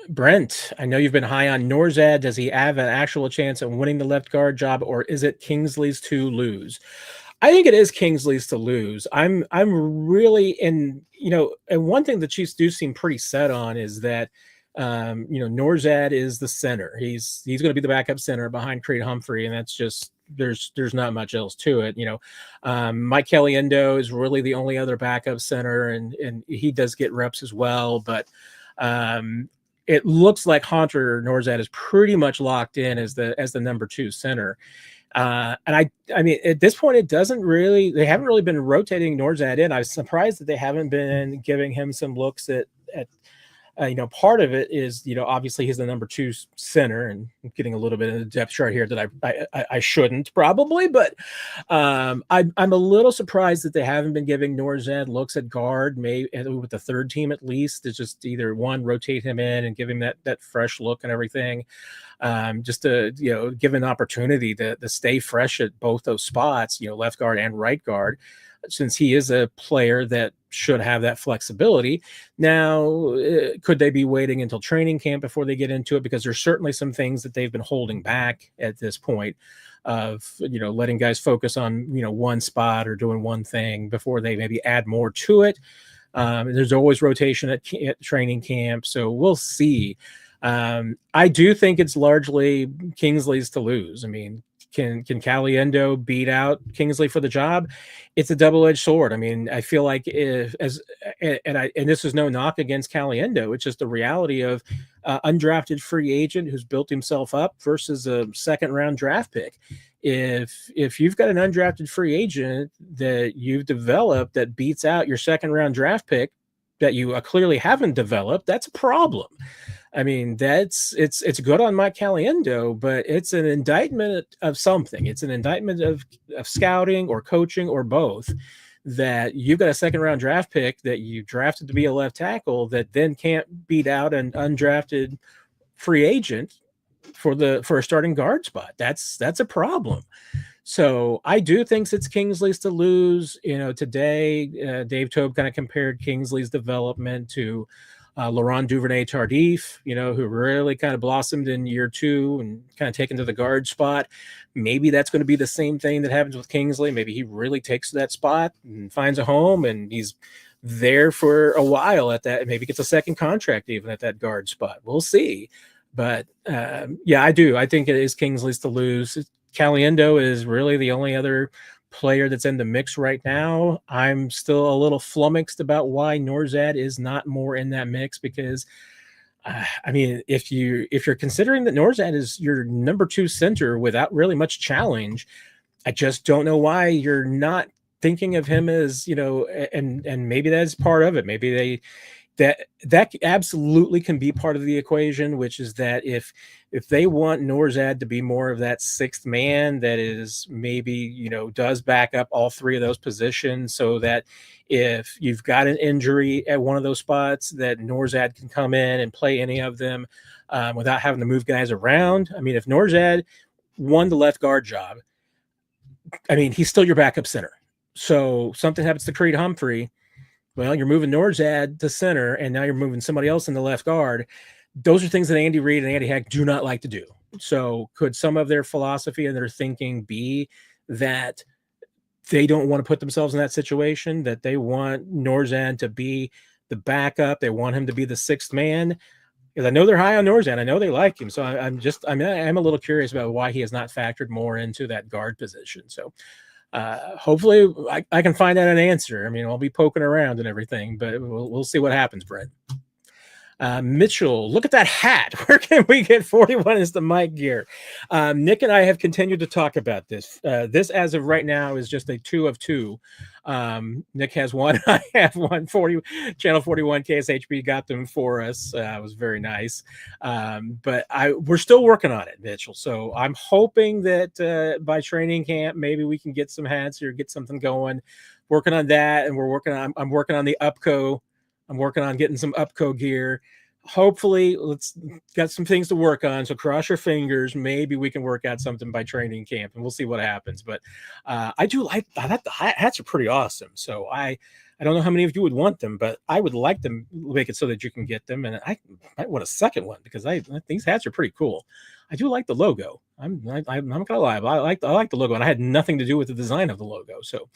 Brent, I know you've been high on Norzad. Does he have an actual chance of winning the left guard job, or is it Kingsley's to lose? I think it is Kingsley's to lose. I'm really and one thing the Chiefs do seem pretty set on is that Norzad is the center. He's going to be the backup center behind Creed Humphrey, and that's just there's not much else to it. Mike Caliendo is really the only other backup center, and he does get reps as well, but it looks like Hunter Norzad is pretty much locked in as the number 2 center. And I mean, at this point, they haven't really been rotating Norzad in. I was surprised that they haven't been giving him some looks at part of it is, obviously he's the number 2 center, and I'm getting a little bit of the depth chart here that I shouldn't probably, but I'm a little surprised that they haven't been giving Norzad looks at guard, maybe with the third team at least. It's just either one, rotate him in and give him that fresh look and everything, just to give an opportunity to stay fresh at both those spots, left guard and right guard, since he is a player that should have that flexibility. Now, could they be waiting until training camp before they get into it? Because there's certainly some things that they've been holding back at this point of, letting guys focus on, one spot or doing one thing before they maybe add more to it. There's always rotation at training camp, so we'll see. I do think it's largely Kingsley's to lose. I mean, can Caliendo beat out Kingsley for the job? It's a double-edged sword. I mean, I feel like if as and this is no knock against Caliendo, it's just the reality of undrafted free agent who's built himself up versus a second-round draft pick. If you've got an undrafted free agent that you've developed that beats out your second-round draft pick that you clearly haven't developed, that's a problem. I mean, it's good on Mike Caliendo, but it's an indictment of something. It's an indictment of scouting or coaching or both. That you've got a second round draft pick that you drafted to be a left tackle that then can't beat out an undrafted free agent for a starting guard spot. That's a problem. So I do think it's Kingsley's to lose. You know, today Dave Tobe kind of compared Kingsley's development to Laurent Duvernay Tardif, you know, who really kind of blossomed in year 2 and kind of taken to the guard spot. Maybe that's going to be the same thing that happens with Kingsley. Maybe he really takes that spot and finds a home and he's there for a while at that. Maybe gets a second contract even at that guard spot. We'll see. But yeah, I do. I think it is Kingsley's to lose. Caliendo is really the only other player that's in the mix right now. I'm still a little flummoxed about why Nourzad is not more in that mix because I mean, if you're considering that Nourzad is your number 2 center without really much challenge, I just don't know why you're not thinking of him as, you know, and maybe that's part of it. Maybe that absolutely can be part of the equation, which is that if they want Nourzad to be more of that 6th man that is maybe, you know, does back up all 3 of those positions so that if you've got an injury at one of those spots that Nourzad can come in and play any of them without having to move guys around. I mean, if Nourzad won the left guard job, I mean, he's still your backup center. So something happens to Creed Humphrey, well, you're moving Nourzad to center, and now you're moving somebody else in the left guard. Those are things that Andy Reid and Andy Hack do not like to do. So could some of their philosophy and their thinking be that they don't want to put themselves in that situation, that they want Nourzad to be the backup, they want him to be the 6th man? Because I know they're high on Nourzad. I know they like him. So I'm a little curious about why he has not factored more into that guard position. So hopefully I can find out an answer. I mean, I'll be poking around and everything, but we'll see what happens, Brent. Mitchell, look at that hat. Where can we get 41 is the mic gear? Nick and I have continued to talk about this. This, as of right now, is just a 2 of 2. Nick has one. I have one. Channel 41 KSHB got them for us. It was very nice. But we're still working on it, Mitchell. So I'm hoping that by training camp, maybe we can get some hats or get something going. Working on that, and I'm working on the Upco. I'm working on getting some Upco gear. Hopefully, let's got some things to work on. So cross your fingers. Maybe we can work out something by training camp, and we'll see what happens. But I do like that. The hats are pretty awesome. So I don't know how many of you would want them, but I would like them make it so that you can get them. And I might want a second one because these hats are pretty cool. I do like the logo. I'm not gonna lie, but I like the logo, and I had nothing to do with the design of the logo. So.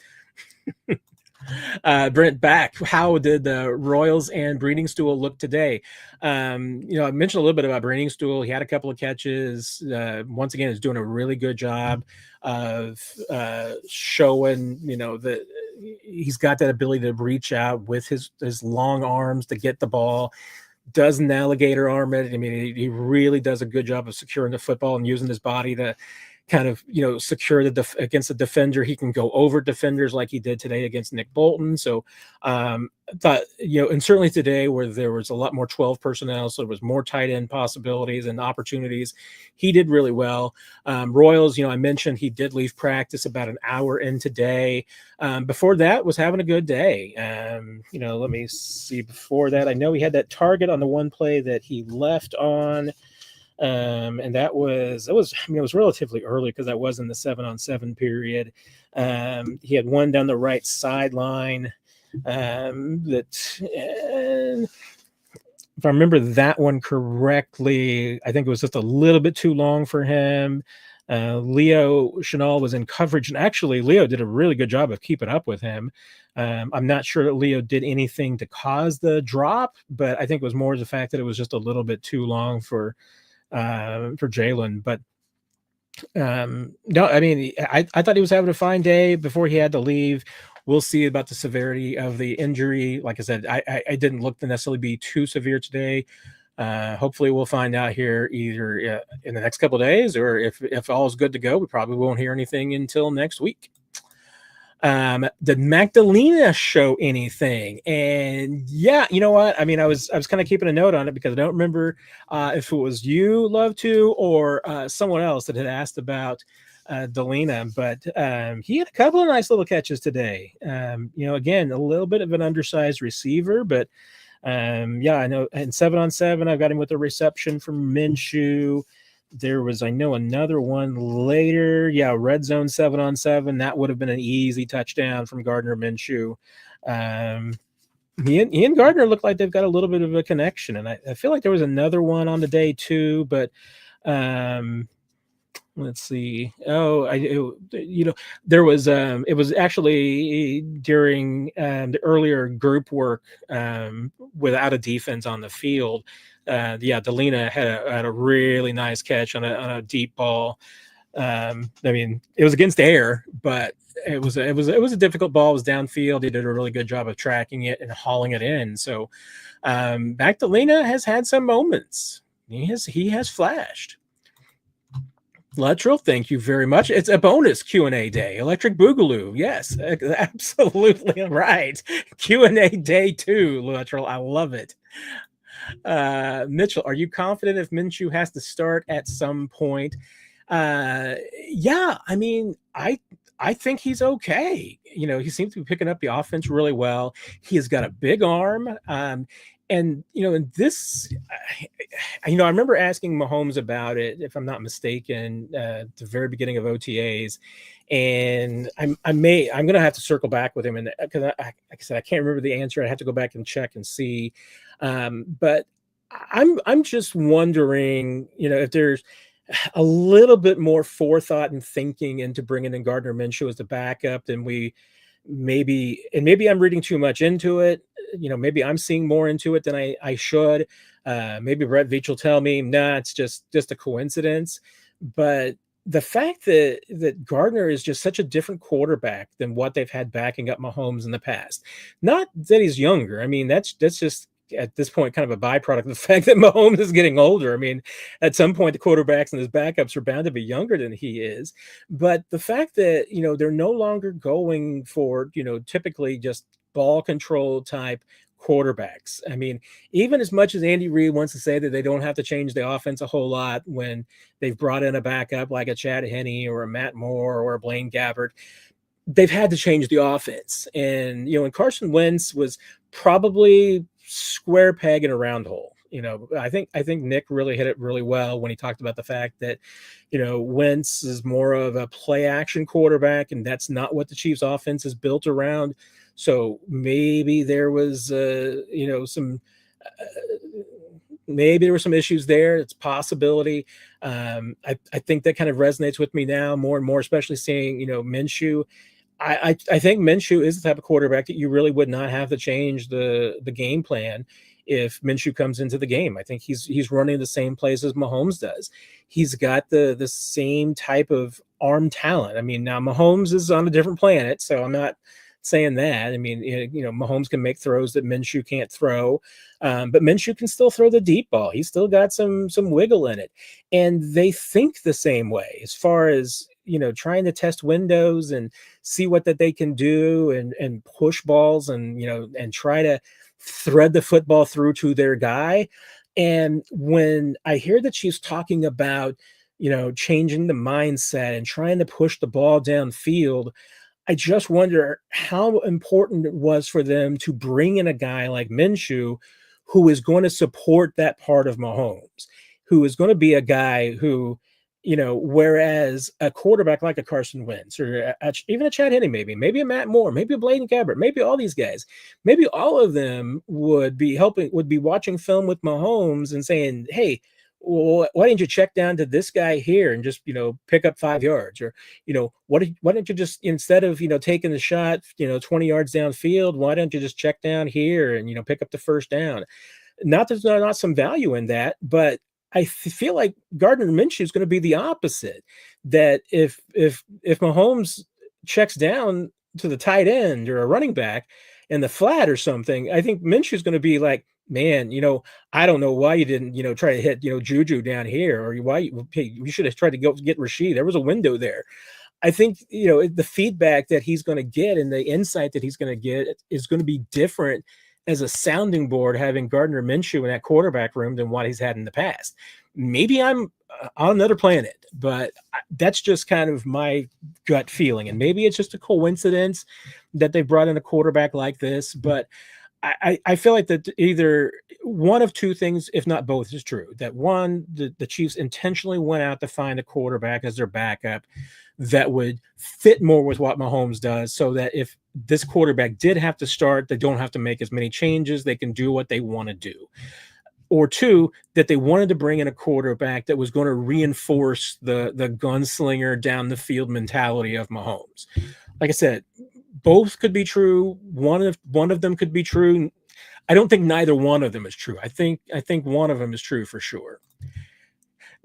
Brent back. How did the Royals and Breeding Stool look today? I mentioned a little bit about Breeding Stool. He had a couple of catches. Once again, is doing a really good job of showing, that he's got that ability to reach out with his long arms to get the ball. Doesn't alligator arm it. I mean, he really does a good job of securing the football and using his body to kind of, secure against the defender. He can go over defenders like he did today against Nick Bolton. So thought, and certainly today where there was a lot more 12 personnel, so there was more tight end possibilities and opportunities, he did really well. Royals, I mentioned he did leave practice about an hour in today. Before that was having a good day. Let me see. Before that, I know he had that target on the one play that he left on. And it was relatively early because that was in the 7-on-7 period. He had one down the right sideline if I remember that one correctly, I think it was just a little bit too long for him. Leo Chenal was in coverage, and actually Leo did a really good job of keeping up with him. I'm not sure that Leo did anything to cause the drop, but I think it was more the fact that it was just a little bit too long for Jaylen. But no, I mean, I thought he was having a fine day before he had to leave. We'll see about the severity of the injury. Like I said, I didn't look to necessarily be too severe today. Hopefully we'll find out here either in the next couple of days, or if all is good to go, we probably won't hear anything until next week. Did Magdalena show anything? And yeah, you know what? I mean, I was kind of keeping a note on it because I don't remember if it was you, Love to, or someone else that had asked about Delina, but he had a couple of nice little catches today. Again, a little bit of an undersized receiver, but yeah, I know. And 7-on-7, I've got him with a reception from Minshew. There was, I know, another one later. Yeah, red zone 7-on-7. That would have been an easy touchdown from Gardner Mincho. He and Gardner look like they've got a little bit of a connection, and I feel like there was another one on the day too, but let's see. There was it was actually during the earlier group work without a defense on the field. Delina had a really nice catch on a deep ball. I mean, it was against air, but it was a difficult ball. It was downfield. He did a really good job of tracking it and hauling it in. So Magdalena has had some moments. He has flashed. Lateral, thank you very much. It's a bonus Q&A day. Electric Boogaloo. Yes, absolutely right. Q&A day 2, Lateral. I love it. Mitchell, are you confident if Minshew has to start at some point? Yeah, I mean, I think he's okay. He seems to be picking up the offense really well. He has got a big arm. And, in this, I remember asking Mahomes about it, if I'm not mistaken, at the very beginning of OTAs. And I'm going to have to circle back with him. And because like I said, I can't remember the answer. I have to go back and check and see. But I'm just wondering, if there's a little bit more forethought and thinking into bringing in Gardner Mincho as the backup than we maybe I'm reading too much into it. Maybe I'm seeing more into it than I should. Maybe Brett Veach will tell me, nah, it's just a coincidence. But the fact that Gardner is just such a different quarterback than what they've had backing up Mahomes in the past. Not that he's younger. I mean, that's just at this point kind of a byproduct of the fact that Mahomes is getting older. I mean, at some point the quarterbacks and his backups are bound to be younger than he is. But the fact that, they're no longer going for, typically just ball control type quarterbacks. I mean, even as much as Andy Reid wants to say that they don't have to change the offense a whole lot when they've brought in a backup like a Chad Henne or a Matt Moore or a Blaine Gabbert, they've had to change the offense. And, and Carson Wentz was probably square peg in a round hole. I think Nick really hit it really well when he talked about the fact that, Wentz is more of a play action quarterback, and that's not what the Chiefs offense is built around. So maybe there was, maybe there were some issues there. It's a possibility. I think that kind of resonates with me now more and more, especially seeing, Minshew. I think Minshew is the type of quarterback that you really would not have to change the game plan if Minshew comes into the game. I think he's running the same plays as Mahomes does. He's got the same type of arm talent. I mean, now Mahomes is on a different planet, so I'm not saying that. I mean, Mahomes can make throws that Minshew can't throw, but Minshew can still throw the deep ball. He's still got some wiggle in it, and they think the same way as far as trying to test windows and see what that they can do and push balls and and try to thread the football through to their guy. And when I hear the Chiefs talking about changing the mindset and trying to push the ball downfield, I just wonder how important it was for them to bring in a guy like Minshew, who is going to support that part of Mahomes, who is going to be a guy who, whereas a quarterback like a Carson Wentz or even a Chad Henne, maybe a Matt Moore, maybe a Blaine Gabbert, maybe all these guys, maybe all of them would be watching film with Mahomes and saying, hey, well, why didn't you check down to this guy here and just, pick up 5 yards? Or, why don't you just, instead of, taking the shot, 20 yards downfield, why don't you just check down here and, pick up the first down? Not that there's not some value in that, but I feel like Gardner Minshew is going to be the opposite. That if Mahomes checks down to the tight end or a running back in the flat or something, I think Minshew is going to be like, man, I don't know why you didn't, try to hit, Juju down here, or hey, you should have tried to go get Rashid. There was a window there. I think, the feedback that he's going to get and the insight that he's going to get is going to be different as a sounding board having Gardner Minshew in that quarterback room than what he's had in the past. Maybe I'm on another planet, but that's just kind of my gut feeling. And maybe it's just a coincidence that they brought in a quarterback like this, but I feel like that either one of two things, if not both, is true. That one, the Chiefs intentionally went out to find a quarterback as their backup that would fit more with what Mahomes does, so that if this quarterback did have to start, they don't have to make as many changes. They can do what they want to do. Or two, that they wanted to bring in a quarterback that was going to reinforce the gunslinger down the field mentality of Mahomes. Like I said, both could be true. One of them could be true. I don't think neither one of them is true. I think one of them is true for sure.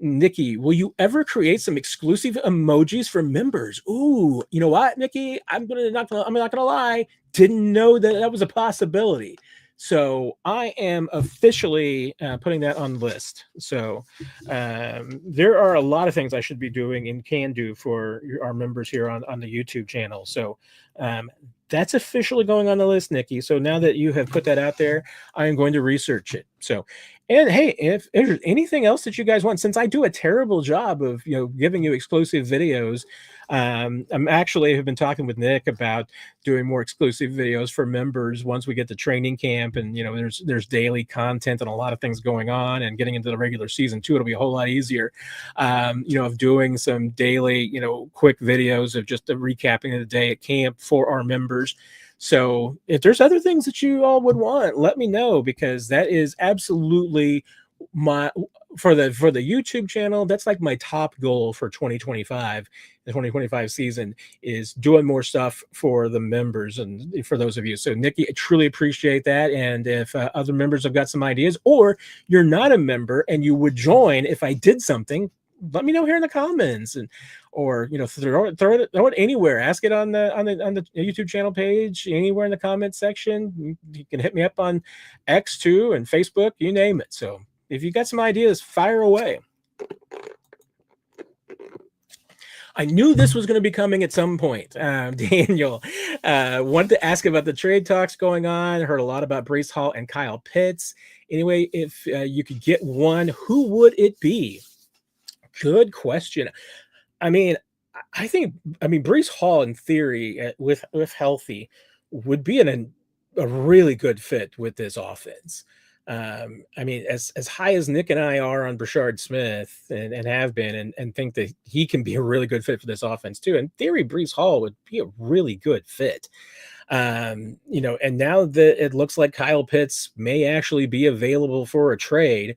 Nikki, will you ever create some exclusive emojis for members? Ooh, you know what, Nikki? I'm not gonna lie. Didn't know that was a possibility. So I am officially putting that on the list. So there are a lot of things I should be doing and can do for our members here on the YouTube channel. So that's officially going on the list, Nikki. So now that you have put that out there, I am going to research it. So, and hey, if there's anything else that you guys want, since I do a terrible job of giving you exclusive videos, I'm actually have been talking with Nick about doing more exclusive videos for members once we get to training camp, and there's daily content and a lot of things going on, and getting into the regular season too, it'll be a whole lot easier. Of doing some daily, quick videos of just recapping the day at camp for our members. So if there's other things that you all would want, let me know, because that is absolutely for the YouTube channel. That's like my top goal for 2025. The 2025 season is doing more stuff for the members and for those of you. So Nikki, I truly appreciate that. And if other members have got some ideas, or you're not a member and you would join if I did something, let me know here in the comments, or throw it anywhere. Ask it on the YouTube channel page, anywhere in the comment section. You can hit me up on X too, and Facebook, you name it. So if you got some ideas, fire away. I knew this was going to be coming at some point. Daniel wanted to ask about the trade talks going on. Heard a lot about Breece Hall and Kyle Pitts. Anyway, if you could get one, who would it be? Good question. I think Breece Hall, in theory, with healthy, would be a really good fit with this offense. As high as Nick and I are on Brashard Smith and have been, and think that he can be a really good fit for this offense too. In theory, Breece Hall would be a really good fit. And now that it looks like Kyle Pitts may actually be available for a trade,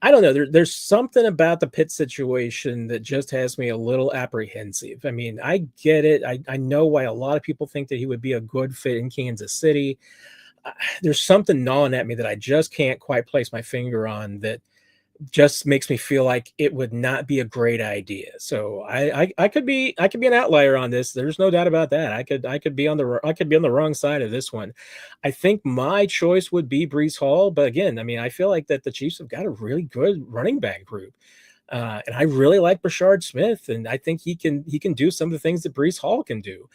I don't know. There's something about the Pitt situation that just has me a little apprehensive. I mean, I get it. I know why a lot of people think that he would be a good fit in Kansas City. There's something gnawing at me that I just can't quite place my finger on, that just makes me feel like it would not be a great idea. So I could be an outlier on this. There's no doubt about that. I could be on the wrong side of this one. I think my choice would be Breece Hall, but again, I feel like that the Chiefs have got a really good running back group. And I really like Brashard Smith, and I think he can do some of the things that Breece Hall can do.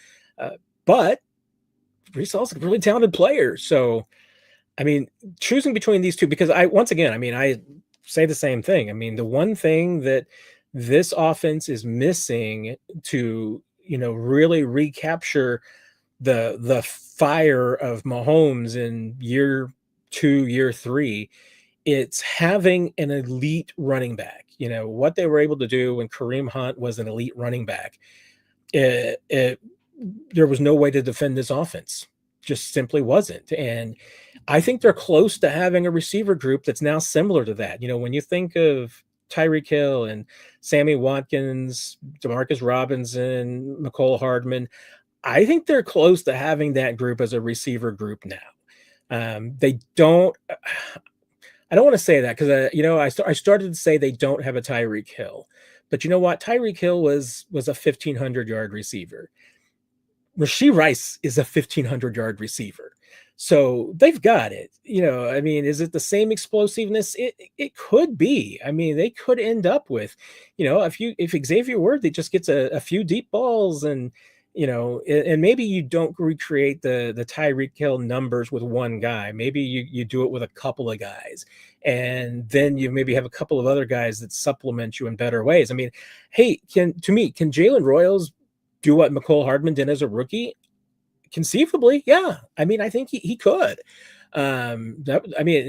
But Breece Hall's a really talented player. So choosing between these two, because I say the same thing. The one thing that this offense is missing to, really recapture the fire of Mahomes in year 2, year 3, it's having an elite running back. What they were able to do when Kareem Hunt was an elite running back, there was no way to defend this offense. just simply wasn't. And I think they're close to having a receiver group that's now similar to that. When you think of Tyreek Hill and Sammy Watkins, Demarcus Robinson, McCole Hardman, I think they're close to having that group as a receiver group now. They don't. I don't want to say that because I started to say they don't have a Tyreek Hill, but you know what? Tyreek Hill was a 1,500-yard receiver. Rashee Rice is a 1,500-yard receiver. So they've got it. I mean, is it the same explosiveness? It could be. I mean, they could end up with, if Xavier Worthy just gets a few deep balls and, and maybe you don't recreate the Tyreek Hill numbers with one guy. Maybe you do it with a couple of guys. And then you maybe have a couple of other guys that supplement you in better ways. I mean, hey, can Jaylen Royals do what McCole Hardman did as a rookie? Conceivably, yeah. I mean, I think he could. It's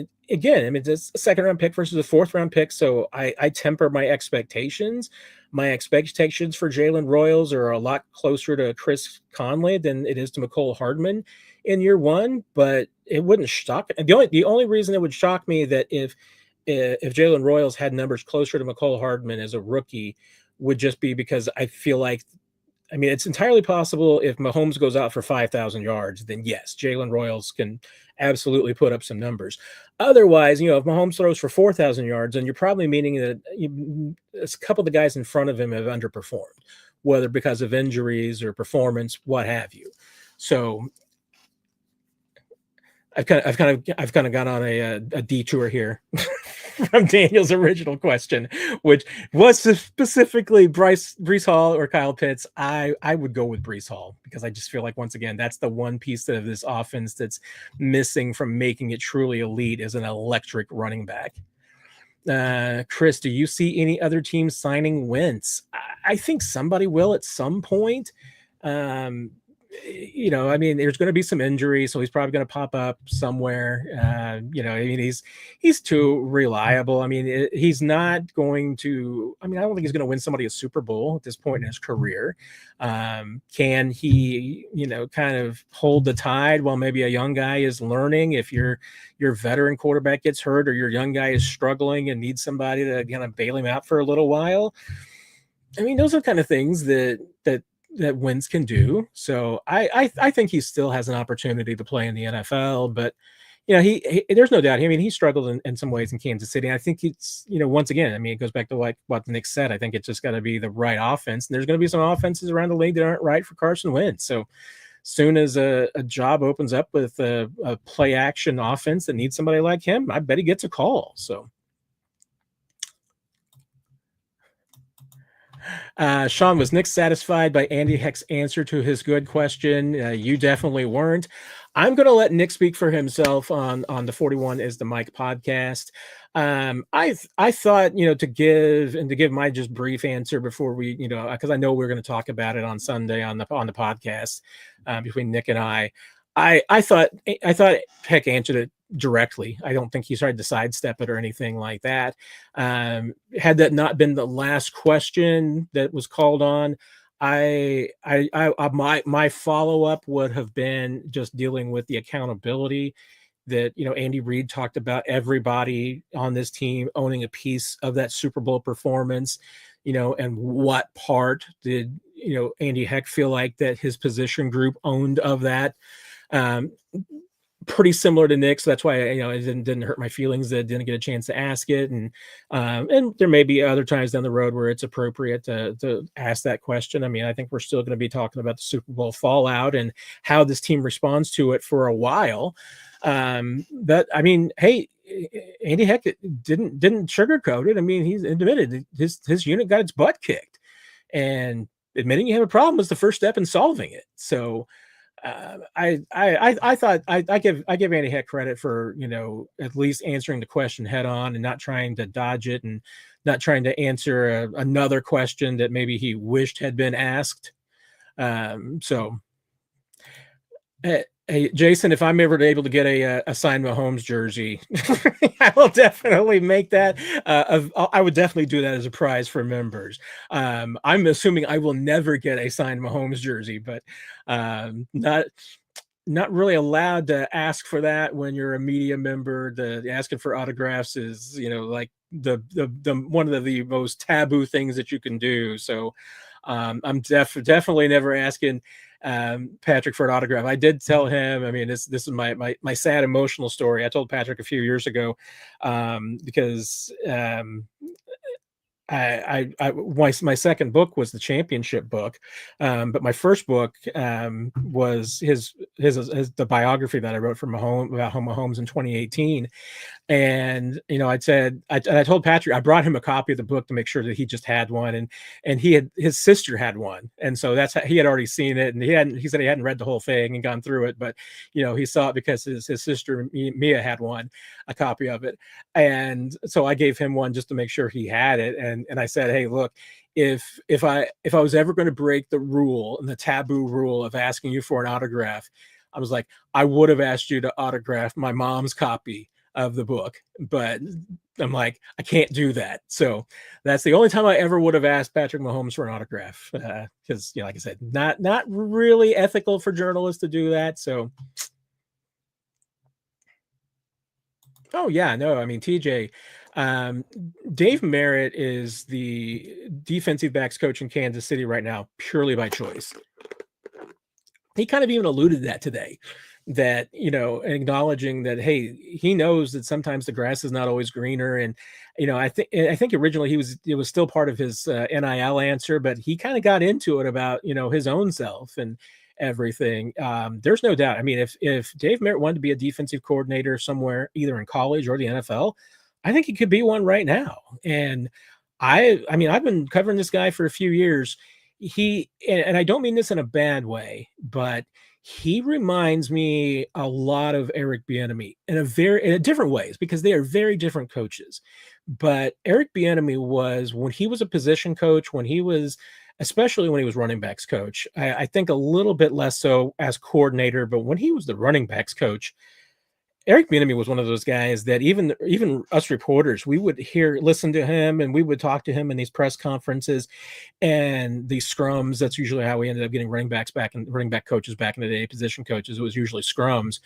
a second round pick versus a fourth round pick, so I temper my expectations. My expectations for Jaylen Royals are a lot closer to Chris Conley than it is to McCole Hardman in year one, but it wouldn't shock. The only reason it would shock me that if Jaylen Royals had numbers closer to McCole Hardman as a rookie would just be because I feel like, it's entirely possible if Mahomes goes out for 5,000 yards, then yes, Jaylen Royals can absolutely put up some numbers. Otherwise, if Mahomes throws for 4,000 yards, then you're probably meaning that a couple of the guys in front of him have underperformed, whether because of injuries or performance, what have you. So I've kind of gone on a detour here from Daniel's original question, which was specifically Breece Hall or Kyle Pitts. I would go with Breece Hall because I just feel like, once again, that's the one piece of this offense that's missing from making it truly elite is an electric running back. Chris, do you see any other teams signing Wentz? I think somebody will at some point. There's going to be some injuries, so he's probably going to pop up somewhere. He's too reliable. He's not going to. I don't think he's going to win somebody a Super Bowl at this point in his career. Can he, kind of hold the tide while maybe a young guy is learning? If your veteran quarterback gets hurt or your young guy is struggling and needs somebody to kind of bail him out for a little while. Those are kind of things that Wentz can do. So I think he still has an opportunity to play in the NFL, but he there's no doubt. He struggled in some ways in Kansas City. And I think it's, once again, it goes back to what Nick said. I think it's just got to be the right offense. And there's going to be some offenses around the league that aren't right for Carson Wentz. So soon as a job opens up with a play action offense that needs somebody like him, I bet he gets a call. So Sean, was Nick satisfied by Andy Heck's answer to his good question? You definitely weren't. I'm going to let Nick speak for himself on the 41 is the Mike podcast. I thought, to give my just brief answer before we, because I know we're going to talk about it on Sunday on the podcast between Nick and I thought Heck answered it directly. I don't think he tried to sidestep it or anything like that. Had that not been the last question that was called on, my follow-up would have been just dealing with the accountability that, Andy Reid talked about everybody on this team owning a piece of that Super Bowl performance, and what part did, Andy Heck feel like that his position group owned of that. Pretty similar to Nick, so that's why it didn't hurt my feelings that I didn't get a chance to ask it, and there may be other times down the road where it's appropriate to ask that question. I think we're still going to be talking about the Super Bowl fallout and how this team responds to it for a while. But hey, Andy Heck didn't sugarcoat it. He's admitted his unit got its butt kicked, and admitting you have a problem is the first step in solving it. So. I thought I give Andy Heck credit for, at least answering the question head on and not trying to dodge it and not trying to answer another question that maybe he wished had been asked. Hey, Jason, if I'm ever able to get a signed Mahomes jersey, I will definitely make that. I would definitely do that as a prize for members. I'm assuming I will never get a signed Mahomes jersey, but not not really allowed to ask for that when you're a media member. The asking for autographs is, like the one of the most taboo things that you can do. So I'm definitely never asking Patrick for an autograph. I did tell him, I mean, this is my sad emotional story. I told Patrick a few years ago, because my second book was the championship book, but my first book was his the biography that I wrote for Mahomes in 2018. And I told Patrick, I brought him a copy of the book to make sure that he just had one, and his sister had one, and so that's how he had already seen it, and he said he hadn't read the whole thing and gone through it, but he saw it because his sister Mia had a copy of it, and so I gave him one just to make sure he had it, and I said, hey, look, if I was ever going to break the rule and the taboo rule of asking you for an autograph, I was like, I would have asked you to autograph my mom's copy of the book, but I'm like, I can't do that. So that's the only time I ever would have asked Patrick Mahomes for an autograph, because like I said, not really ethical for journalists to do that. So oh yeah, no, I mean, TJ, Dave Merritt is the defensive backs coach in Kansas City right now purely by choice. He kind of even alluded to that today, that acknowledging that, hey, he knows that sometimes the grass is not always greener, and I think originally it was still part of his NIL answer, but he kind of got into it about his own self and everything. There's no doubt. I mean, if Dave Merritt wanted to be a defensive coordinator somewhere, either in college or the NFL, I think he could be one right now. And I mean, I've been covering this guy for a few years. And I don't mean this in a bad way, but he reminds me a lot of Eric Bieniemy in different ways, because they are very different coaches. But Eric Bieniemy was, when he was a position coach, especially when he was running backs coach, I think a little bit less so as coordinator, but when he was the running backs coach, Eric Bieniemy was one of those guys that even us reporters, we would listen to him, and we would talk to him in these press conferences and these scrums. That's usually how we ended up getting running back coaches back in the day, position coaches. It was usually scrums.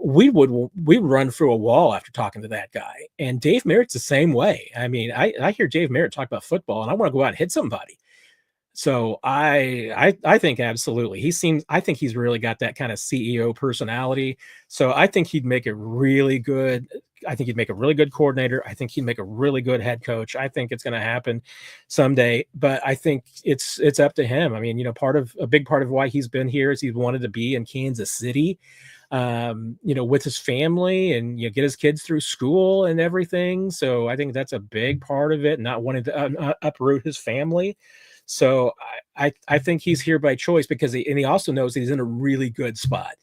We would run through a wall after talking to that guy. And Dave Merritt's the same way. I mean, I hear Dave Merritt talk about football, and I want to go out and hit somebody. So I think absolutely. I think he's really got that kind of CEO personality. So I think he'd make a really good coordinator. I think he'd make a really good head coach. I think it's going to happen someday, but I think it's up to him. I mean, a big part of why he's been here is he wanted to be in Kansas City, with his family, and get his kids through school and everything. So I think that's a big part of it, not wanting to uproot his family. So I think he's here by choice, because he also knows he's in a really good spot.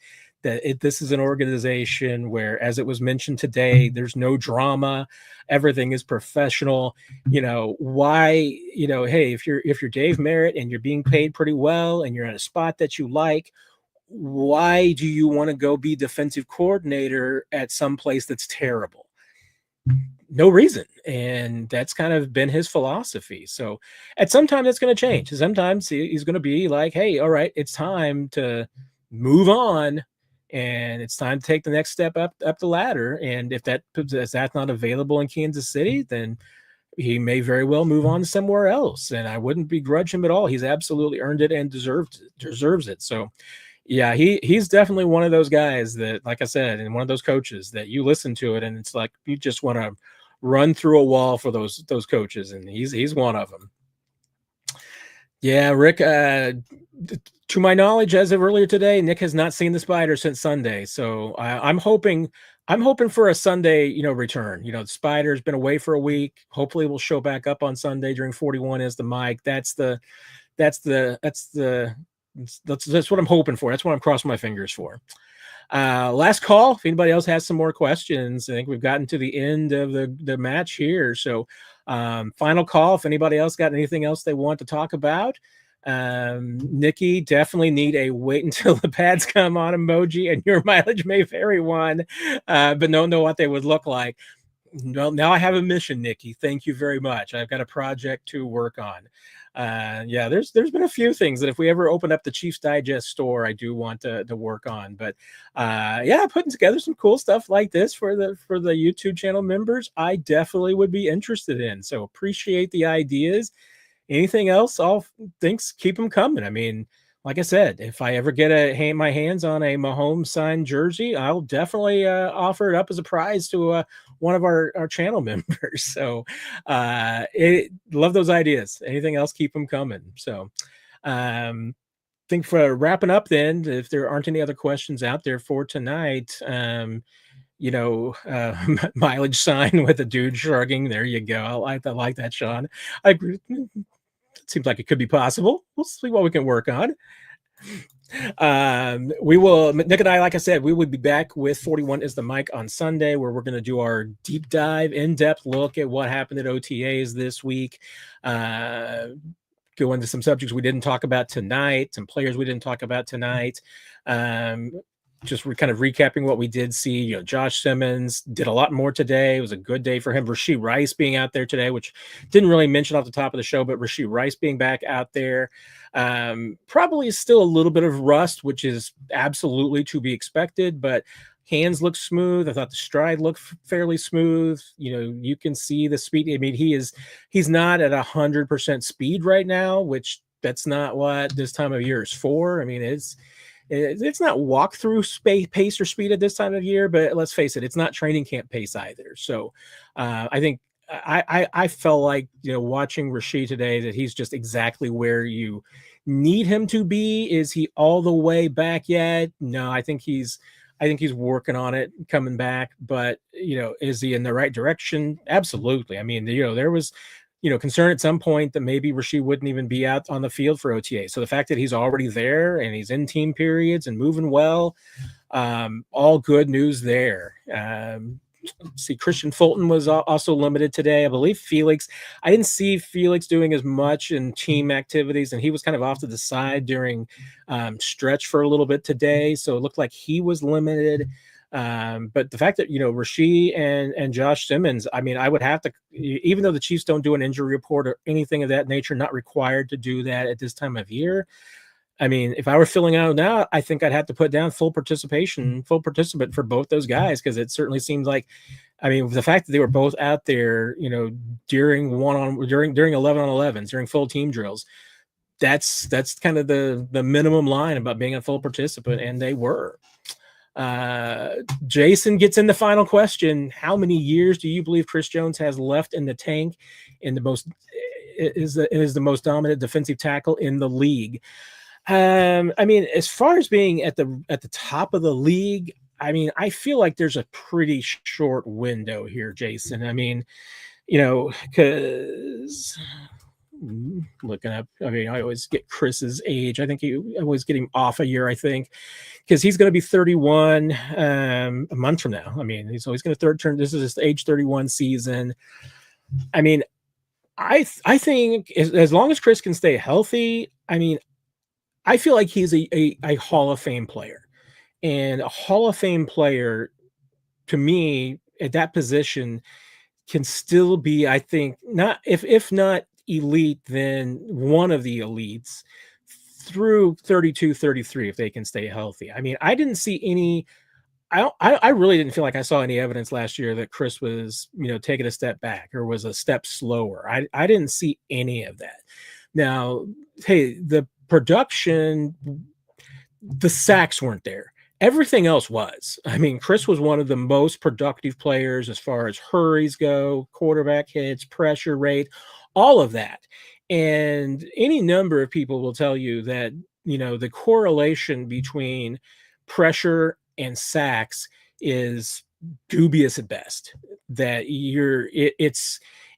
This is an organization where, as it was mentioned today, there's no drama. Everything is professional. Why, hey, if you're Dave Merritt and you're being paid pretty well and you're in a spot that you like, why do you want to go be defensive coordinator at some place that's terrible? No reason. And that's kind of been his philosophy. So at some time that's going to change. Sometimes he's going to be like, hey, all right, it's time to move on, and it's time to take the next step up the ladder. And if that's not available in Kansas City, then he may very well move on somewhere else. And I wouldn't begrudge him at all. He's absolutely earned it and deserves it. So yeah, he's definitely one of those guys that, like I said, and one of those coaches that you listen to it and it's like you just want to run through a wall for those coaches, and he's one of them. Yeah, Rick, to my knowledge, as of earlier today, Nick has not seen the spider since Sunday. So I'm hoping for a Sunday, return. The spider's been away for a week. Hopefully we'll show back up on Sunday during 41 as the mic. That's what I'm hoping for. That's what I'm crossing my fingers for. Last call. If anybody else has some more questions, I think we've gotten to the end of the match here. So final call. If anybody else got anything else they want to talk about. Nikki, definitely need a wait until the pads come on emoji, and your mileage may vary one, but don't know what they would look like. Well, now I have a mission, Nikki. Thank you very much. I've got a project to work on. Yeah, there's been a few things that if we ever open up the Chiefs Digest store, I do want to work on. But yeah, putting together some cool stuff like this for the YouTube channel members, I definitely would be interested in. So appreciate the ideas. Anything else? All thanks. Keep them coming. I mean, like I said, if I ever get my hands on a Mahomes signed jersey, I'll definitely offer it up as a prize to one of our channel members. So love those ideas. Anything else, keep them coming. So think for wrapping up then, if there aren't any other questions out there for tonight, mileage sign with a dude shrugging. There you go. I like that, Sean. I agree. It seems like it could be possible. We'll see what we can work on. We will, Nick and I, like I said, we would be back with 41 is the mic on Sunday, where we're going to do our deep dive, in-depth look at what happened at OTAs this week. Go into some subjects we didn't talk about tonight, some players we didn't talk about tonight. Just kind of recapping what we did see. Josh Simmons did a lot more today. It was a good day for him. Rashee Rice being out there today, which didn't really mention off the top of the show, but Rashee Rice being back out there. Probably still a little bit of rust, which is absolutely to be expected, but hands look smooth. I thought the stride looked fairly smooth. You can see the speed. I mean, he's not at 100% speed right now, which that's not what this time of year is for. I mean, it's not walkthrough pace or speed at this time of year, but let's face it, it's not training camp pace either. So I think I felt like, watching Rashee today, that he's just exactly where you need him to be. Is he all the way back yet? No, I think he's working on it, coming back. But, is he in the right direction? Absolutely. I mean, there was, concern at some point that maybe Rashee wouldn't even be out on the field for OTA. So the fact that he's already there and he's in team periods and moving well, all good news there. See, Christian Fulton was also limited today. I believe I didn't see Felix doing as much in team activities, and he was kind of off to the side during stretch for a little bit today. So it looked like he was limited. But the fact that, Rashee and Josh Simmons, I mean, I would have to, even though the Chiefs don't do an injury report or anything of that nature, not required to do that at this time of year. I mean, if I were filling out now, I think I'd have to put down full participant for both those guys, because it certainly seems like, I mean, the fact that they were both out there, during 11-on-11s, during full team drills, that's kind of the minimum line about being a full participant, and they were. Jason gets in the final question. How many years do you believe Chris Jones has left in the tank? In the most is the most dominant defensive tackle in the league. I mean, as far as being at the top of the league, I mean, I feel like there's a pretty short window here, Jason. I mean, because looking up, I mean, I always get Chris's age. I think I always get him off a year, I think, because he's going to be 31 a month from now. I mean, he's always going to turn. This is his age 31 season. I mean, I think as long as Chris can stay healthy, I mean, I feel like he's a Hall of Fame player, and a Hall of Fame player, to me, at that position, can still be, I think, not if not elite, then one of the elites through 32, 33, if they can stay healthy. I mean, I didn't see any. I really didn't feel like I saw any evidence last year that Chris was, taking a step back or was a step slower. I didn't see any of that. Now, hey, the production, the sacks weren't there. Everything else was. I mean, Chris was one of the most productive players as far as hurries go, quarterback hits, pressure rate, all of that. And any number of people will tell you that, the correlation between pressure and sacks is dubious at best. That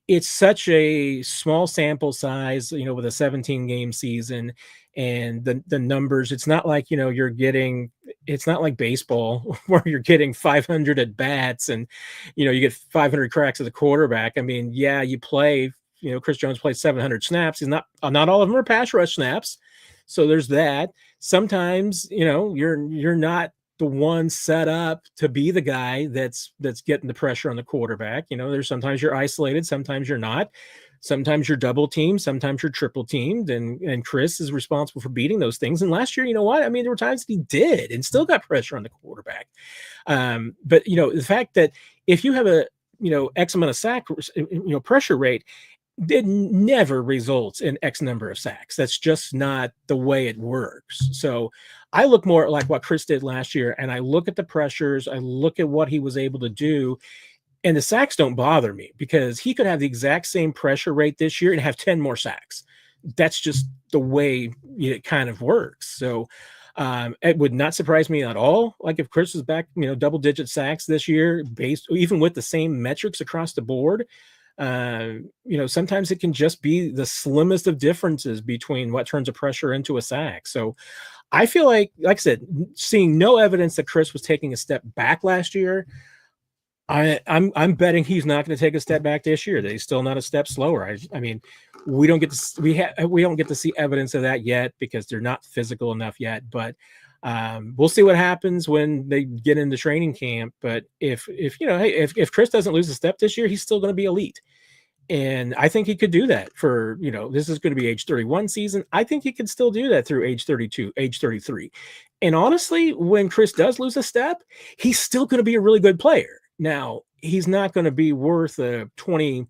it's such a small sample size, with a 17-game season, and the numbers, it's not like, it's not like baseball where you're getting 500 at bats and, you get 500 cracks as a quarterback. I mean, yeah, you play, Chris Jones plays 700 snaps. He's not all of them are pass rush snaps. So there's that. Sometimes, you're not the one set up to be the guy that's getting the pressure on the quarterback. There's sometimes you're isolated, sometimes you're not. Sometimes you're double teamed, sometimes you're triple teamed, and Chris is responsible for beating those things. And last year, you know what? I mean, there were times that he did and still got pressure on the quarterback. But the fact that if you have a X amount of sack pressure rate, it never results in X number of sacks. That's just not the way it works. So I look more like what Chris did last year, and I look at the pressures, I look at what he was able to do, and the sacks don't bother me because he could have the exact same pressure rate this year and have 10 more sacks. That's just the way it kind of works. So it would not surprise me at all. Like if Chris was back, double digit sacks this year, even with the same metrics across the board. Sometimes it can just be the slimmest of differences between what turns a pressure into a sack. So I feel like I said, seeing no evidence that Chris was taking a step back last year, I'm betting he's not going to take a step back this year. That he's still not a step slower. I mean, we don't get to see evidence of that yet because they're not physical enough yet. But we'll see what happens when they get into training camp. But if Chris doesn't lose a step this year, he's still going to be elite. And I think he could do that for, this is going to be age 31 season. I think he could still do that through age 32, age 33. And honestly, when Chris does lose a step, he's still going to be a really good player. Now, he's not going to be worth a $28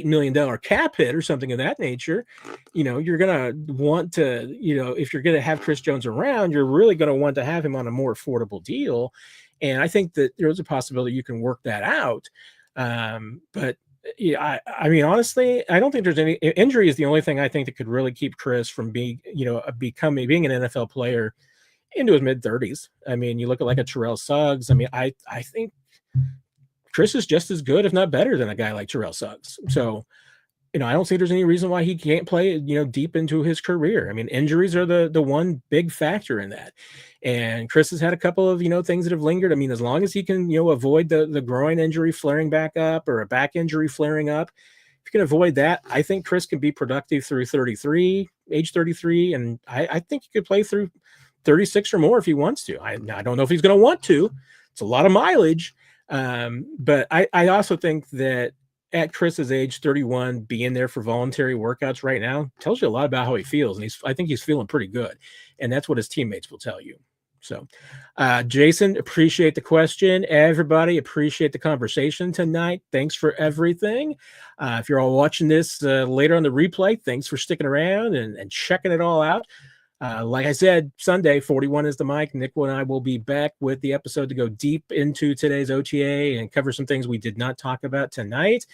million cap hit or something of that nature. You're going to want to, if you're going to have Chris Jones around, you're really going to want to have him on a more affordable deal. And I think that there's a possibility you can work that out. But yeah, I mean, honestly, I don't think there's any injury is the only thing I think that could really keep Chris from being, being an NFL player into his mid 30s. I mean, you look at like a Terrell Suggs. I mean, I think Chris is just as good, if not better, than a guy like Terrell Suggs. So, I don't think there's any reason why he can't play, deep into his career. I mean, injuries are the one big factor in that. And Chris has had a couple of, things that have lingered. I mean, as long as he can, avoid the groin injury flaring back up or a back injury flaring up, if you can avoid that, I think Chris can be productive through age 33. And I think he could play through 36 or more if he wants to. I don't know if he's going to want to. It's a lot of mileage. But I also think that at Chris's age, 31, being there for voluntary workouts right now tells you a lot about how he feels. And I think he's feeling pretty good. And that's what his teammates will tell you. So, Jason, appreciate the question. Everybody, appreciate the conversation tonight. Thanks for everything. If you're all watching this later on the replay, thanks for sticking around and checking it all out. Like I said, Sunday, 41 is the mic. Nick and I will be back with the episode to go deep into today's OTA and cover some things we did not talk about tonight.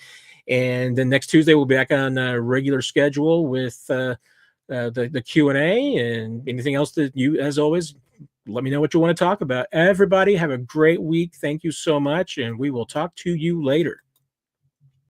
And then next Tuesday, we'll be back on a regular schedule with the Q&A and anything else that you, as always, let me know what you want to talk about. Everybody have a great week. Thank you so much. And we will talk to you later.